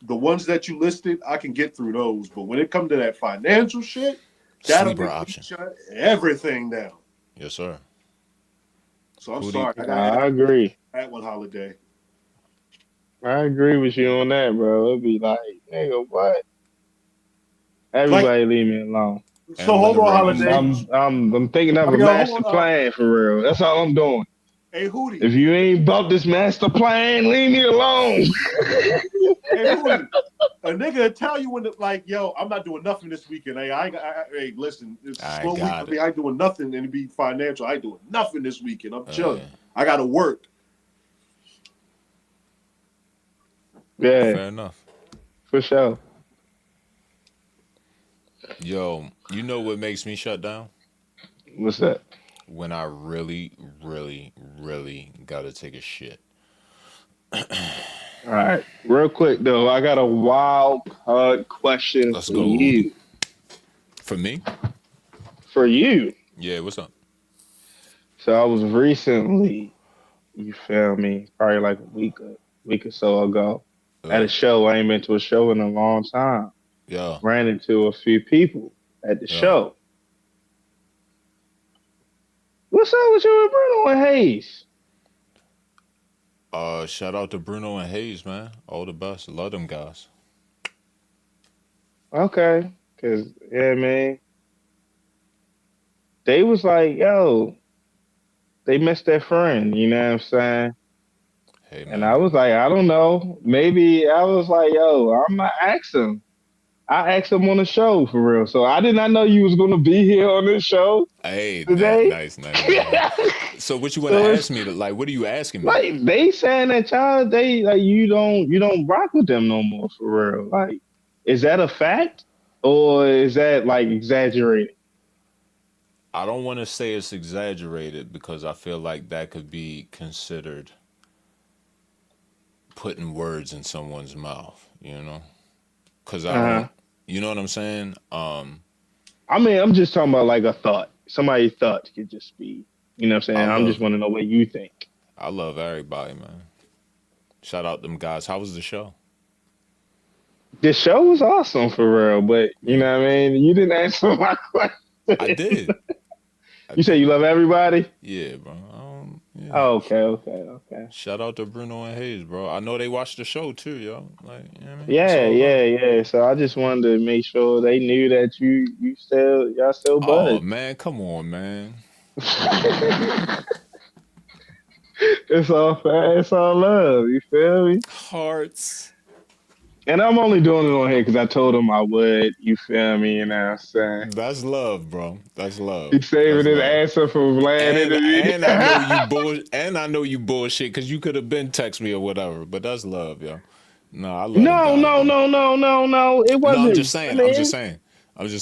the ones that you listed, I can get through those. But when it comes to that financial shit, that'll Sleeper make option. me shut everything down. Yes, sir. So I'm sorry. I agree. That one, Holiday. I agree with you on that, bro. It'd be like, nigga, what? Everybody leave me alone. So hold on, Holiday. I'm thinking of a master plan for real. That's all I'm doing. Hey, Hootie. If you ain't about this master plan, leave me alone. Hey, Hootie. A nigga tell you when like, yo, I'm not doing nothing this weekend. Hey, listen, it's a slow week for me. I ain't doing nothing, and it be financial. I ain't doing nothing this weekend. I'm chilling. I gotta work. Yeah, fair enough. For sure. Yo, you know what makes me shut down? What's that? When I really, really, really gotta take a shit. All right, real quick though, I got a wild card question for you. For me? For you. Yeah, what's up? So I was recently, you feel me, probably like a week or so ago, at a show. I ain't been to a show in a long time. Yeah. Ran into a few people at the show. What's up with you and Bruno and Hayes? Shout out to Bruno and Hayes, man. All the best. Love them guys. Okay. Cause yeah, man. They was like, yo, they missed their friend, you know what I'm saying? Hey, man. And I was like, I don't know. Maybe I was like, yo, I'm not asking. I asked him on the show for real. So I did not know you was gonna be here on this show. Hey, today. Nice. So what you want to ask me? Like, what are you asking me? Like they saying that y'all, they like you don't rock with them no more for real. Like, is that a fact or is that like exaggerated? I don't want to say it's exaggerated because I feel like that could be considered putting words in someone's mouth, you know? Because I don't, you know what I'm saying? I mean, I'm just talking about like a thought. Somebody's thoughts could just be, you know what I'm saying? I'm just want to know what you think. I love everybody, man. Shout out them guys. How was the show? The show was awesome for real, but you know what I mean? You didn't answer my question. I did. You said you love everybody? Yeah, bro. Yeah. Oh, okay. Shout out to Bruno and Hayes, bro. I know they watched the show too, yo. Like, you know what I mean? Yeah. So I just wanted to make sure they knew that y'all still buds. Oh man, come on, man. It's all fair. It's all love. You feel me? Hearts. And I'm only doing it on here because I told him I would. You feel me? You know what I'm saying? That's love, bro. That's love. He's saving his answer for Vlad interview. And I know you bullshit because you could have been text me or whatever. But that's love, yo. No, I love. No. It wasn't. No, I'm just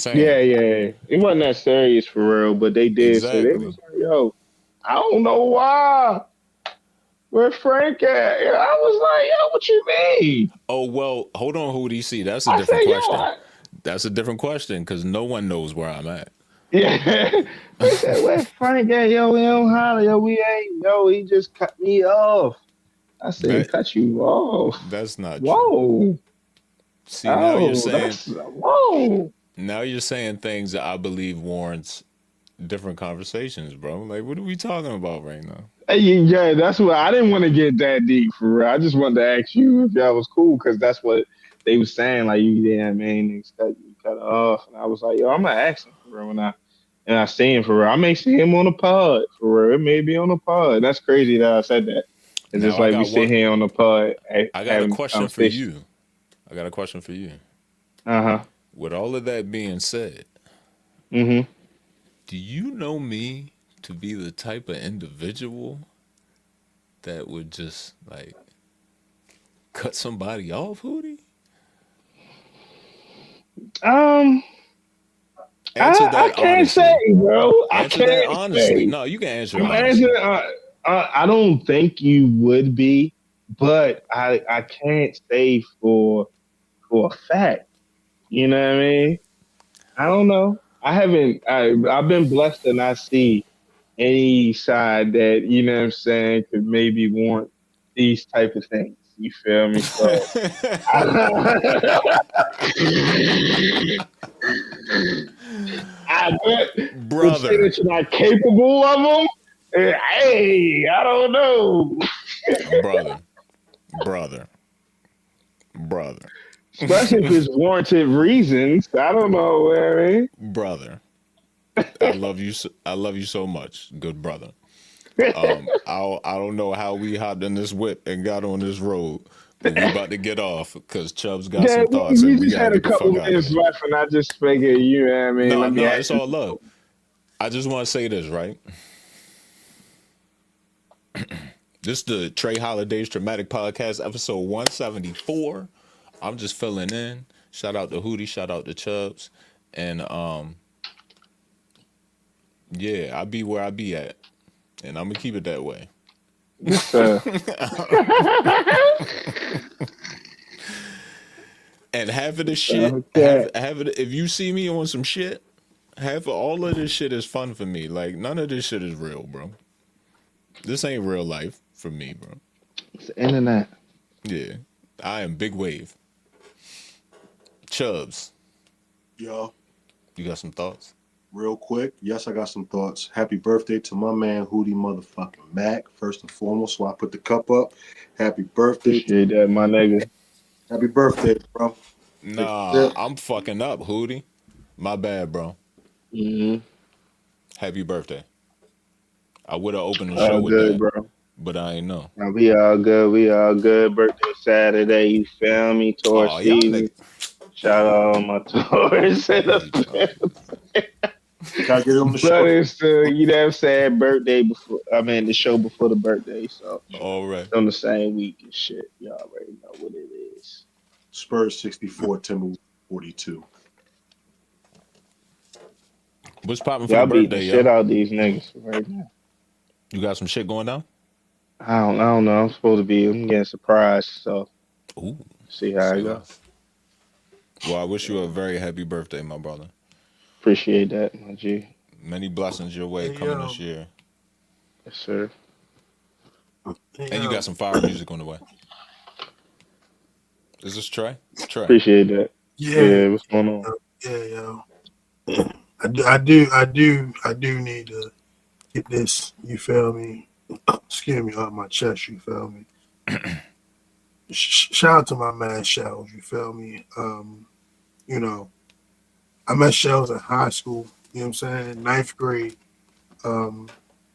saying. Yeah. It wasn't that serious for real, but they did. Exactly. So they was like, yo, I don't know why. Where Frank at? I was like, yo, what you mean? Oh, well, hold on, Hootie. See, that's a different question. That's a different question because no one knows where I'm at. Yeah. They said, where Frank at? Yo, we don't holler. Yo, we ain't. Yo, he just cut me off. I said, cut you off. That's not true. Whoa. See, now you're saying. Whoa. Now you're saying things that I believe warrants different conversations, bro. Like, what are we talking about right now? Yeah, that's what I didn't want to get that deep for real. I just wanted to ask you if y'all was cool because that's what they was saying. Like, you didn't mean you cut it off, and I was like, yo, I'm gonna ask him for real when I see him for real. I may see him on the pod for real. It may be on the pod. That's crazy that I said that. It's just like we sit here on the pod. I got a question for you. With all of that being said, do you know me to be the type of individual that would just like cut somebody off, Hootie? I can't say, bro. Answer that honestly. No, you can answer it honestly. I don't think you would be, but I can't say for a fact. You know what I mean? I don't know. I've been blessed to not see any side that, you know what I'm saying, could maybe warrant these type of things. You feel me? So I bet brother say that you're not capable of them. Hey, I don't know. brother. Especially if it's warranted reasons. I don't know, I mean. Brother. I love you so much, good brother. I don't know how we hopped in this whip and got on this road, but we about to get off because Chubbs got some thoughts. We just had a couple minutes left, and I just figured, you know what I mean? No, it's all love. I just want to say this, right? This is the Trey Holiday's TraMatic Podcast, episode 174. I'm just filling in. Shout out to Hootie, shout out to Chubbs, and yeah, I be where I be at, and I'm gonna keep it that way. And half of the shit, half of if you see me on some shit, half of all of this shit is fun for me. Like, none of this shit is real, bro. This ain't real life for me, bro. It's the internet. Yeah, I am big wave. Chubbs. Yo. You got some thoughts? Real quick, yes, I got some thoughts. Happy birthday to my man Hootie motherfucking Mac, first and foremost. So I put the cup up. Happy birthday. Appreciate that, my nigga. Happy birthday, bro. Nah, I'm fucking up, Hootie. My bad, bro. Happy birthday. I would have opened the show with that, bro. But I ain't know. Now, we all good. Birthday Saturday, you feel me? Taurus season. Shout out all my Taurus. Gotta get on the show. But it's you know what I'm saying, birthday before, the show before the birthday. So all right. It's on the same week and shit. Y'all already know what it is. Spurs 64, Timberwolves 42. What's popping for y'all the birthday, beating the shit out of these niggas right now. You got some shit going down? I don't know. I'm getting surprised, so Ooh, see how say it go. less. Well, I wish you a very happy birthday, my brother. Appreciate that, my G. Many blessings your way Hey coming yo, this year. Yes, sir. hey And you got yo, some fire music on the way. Is this Trey? Trey. Appreciate that. yeah, Yeah, what's going on? yeah, yo. I do need to get this. You feel me? Excuse me, off my chest. You feel me? Shout out to my man Shells. You feel me? You know, I met Shells in high school. You know what I'm saying? Ninth grade. Um,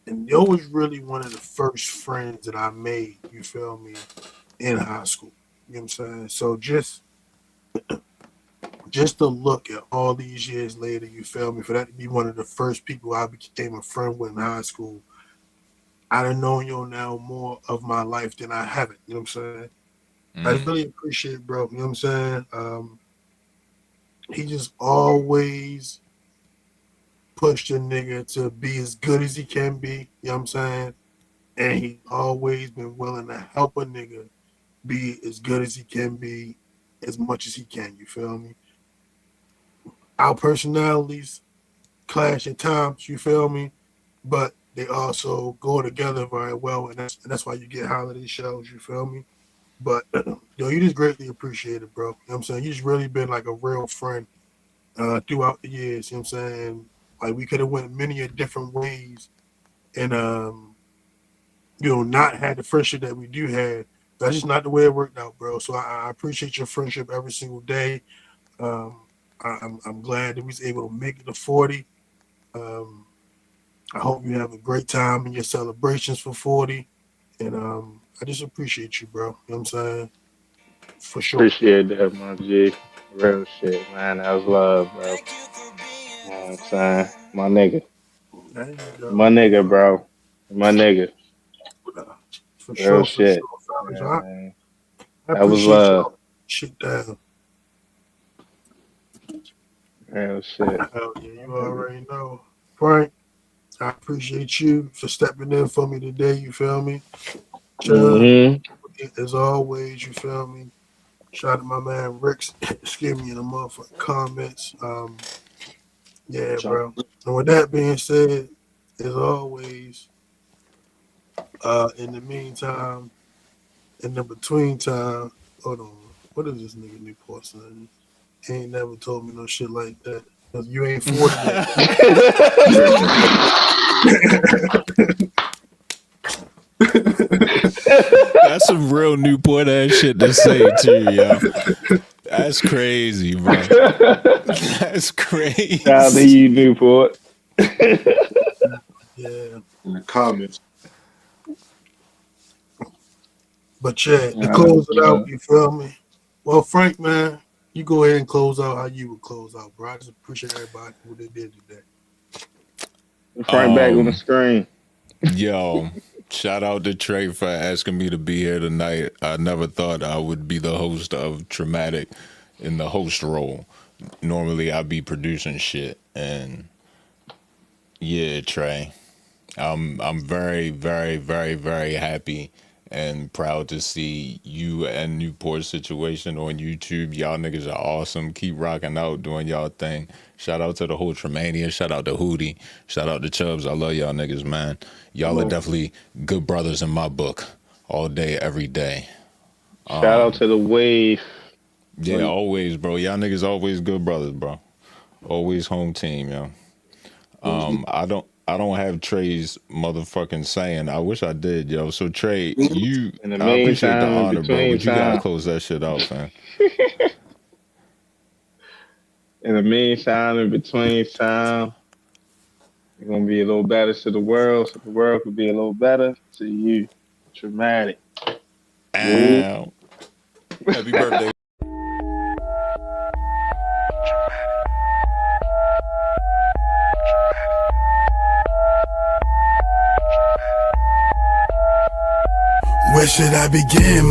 and yo was really one of the first friends that I made. You feel me? In high school. You know what I'm saying? So just to look at all these years later, you feel me, for that to be one of the first people I became a friend with in high school, I done known you now more of my life than I haven't. You know what I'm saying? I Mm. really appreciate bro. You know what I'm saying? He just always pushed a nigga to be as good as he can be. You know what I'm saying? And he always been willing to help a nigga be as good as he can be, as much as he can. You feel me? Our personalities clash at times. You feel me? But they also go together very well, and that's why you get holiday shows. You feel me? But yo, you just greatly appreciate it, bro. You know what I'm saying? You just really been like a real friend throughout the years. You know what I'm saying? Like we could have went many a different ways, and not had the friendship that we do have. That's just not the way it worked out, bro. So I appreciate your friendship every single day. Um, I'm glad that we was able to make it to 40. Um, I hope you have a great time in your celebrations for 40. And I just appreciate you, bro. You know what I'm saying? For sure. Appreciate that, my G. Real shit, man. That was love, bro. You know what I'm saying? My nigga. There you go. My You nigga, know, bro. My nigga. for Real sure, for sure, shit. fellas. Yeah, man. I That was appreciate love. y'all. Shit down. Real shit. Hell yeah, you already know. Frank, I appreciate you for stepping in for me today. You feel me? Chubb, Mm-hmm. as always, you feel me? Shout out to my man Rick, excuse me, in the motherfucking comments. Yeah, bro. And with that being said, as always, in the meantime, in the between time, hold on. What is this nigga Newport son? He ain't never told me no shit like that. You ain't 40 yet. That's some real Newport ass shit to say too, yo. That's crazy, bro. That's Shout out to crazy. you, Newport. Yeah. In the comments. But yeah, to That close was it out, you feel me? Well, Frank, man, you go ahead and close out how you would close out, bro. I just appreciate everybody for what they did today. Frank back on the screen. Yo, shout out to Trey for asking me to be here tonight. I never thought I would be the host of TraMatic in the host role. Normally I'd be producing shit, and yeah, Trey. I'm very, very, very, very happy and proud to see you and Newport situation on YouTube. Y'all niggas are awesome. Keep rocking out, doing y'all thing. Shout out to the whole TraMania. Shout out to Hootie. Shout out to Chubbs. I love y'all niggas, man. Y'all are definitely good brothers in my book. All day, every day. Shout out to the wave. Yeah, always, bro. Y'all niggas always good brothers, bro. Always home team, yo. I don't have Trey's motherfucking saying. I wish I did, yo. So Trey, In the I appreciate the meantime, in honor, bro, between but you gotta time. close that shit out, fam. In the meantime, in between time, you're gonna be a little better to the world, so the world could be a little better to you. Dramatic. Woo. Ow. Happy birthday. Where should I begin?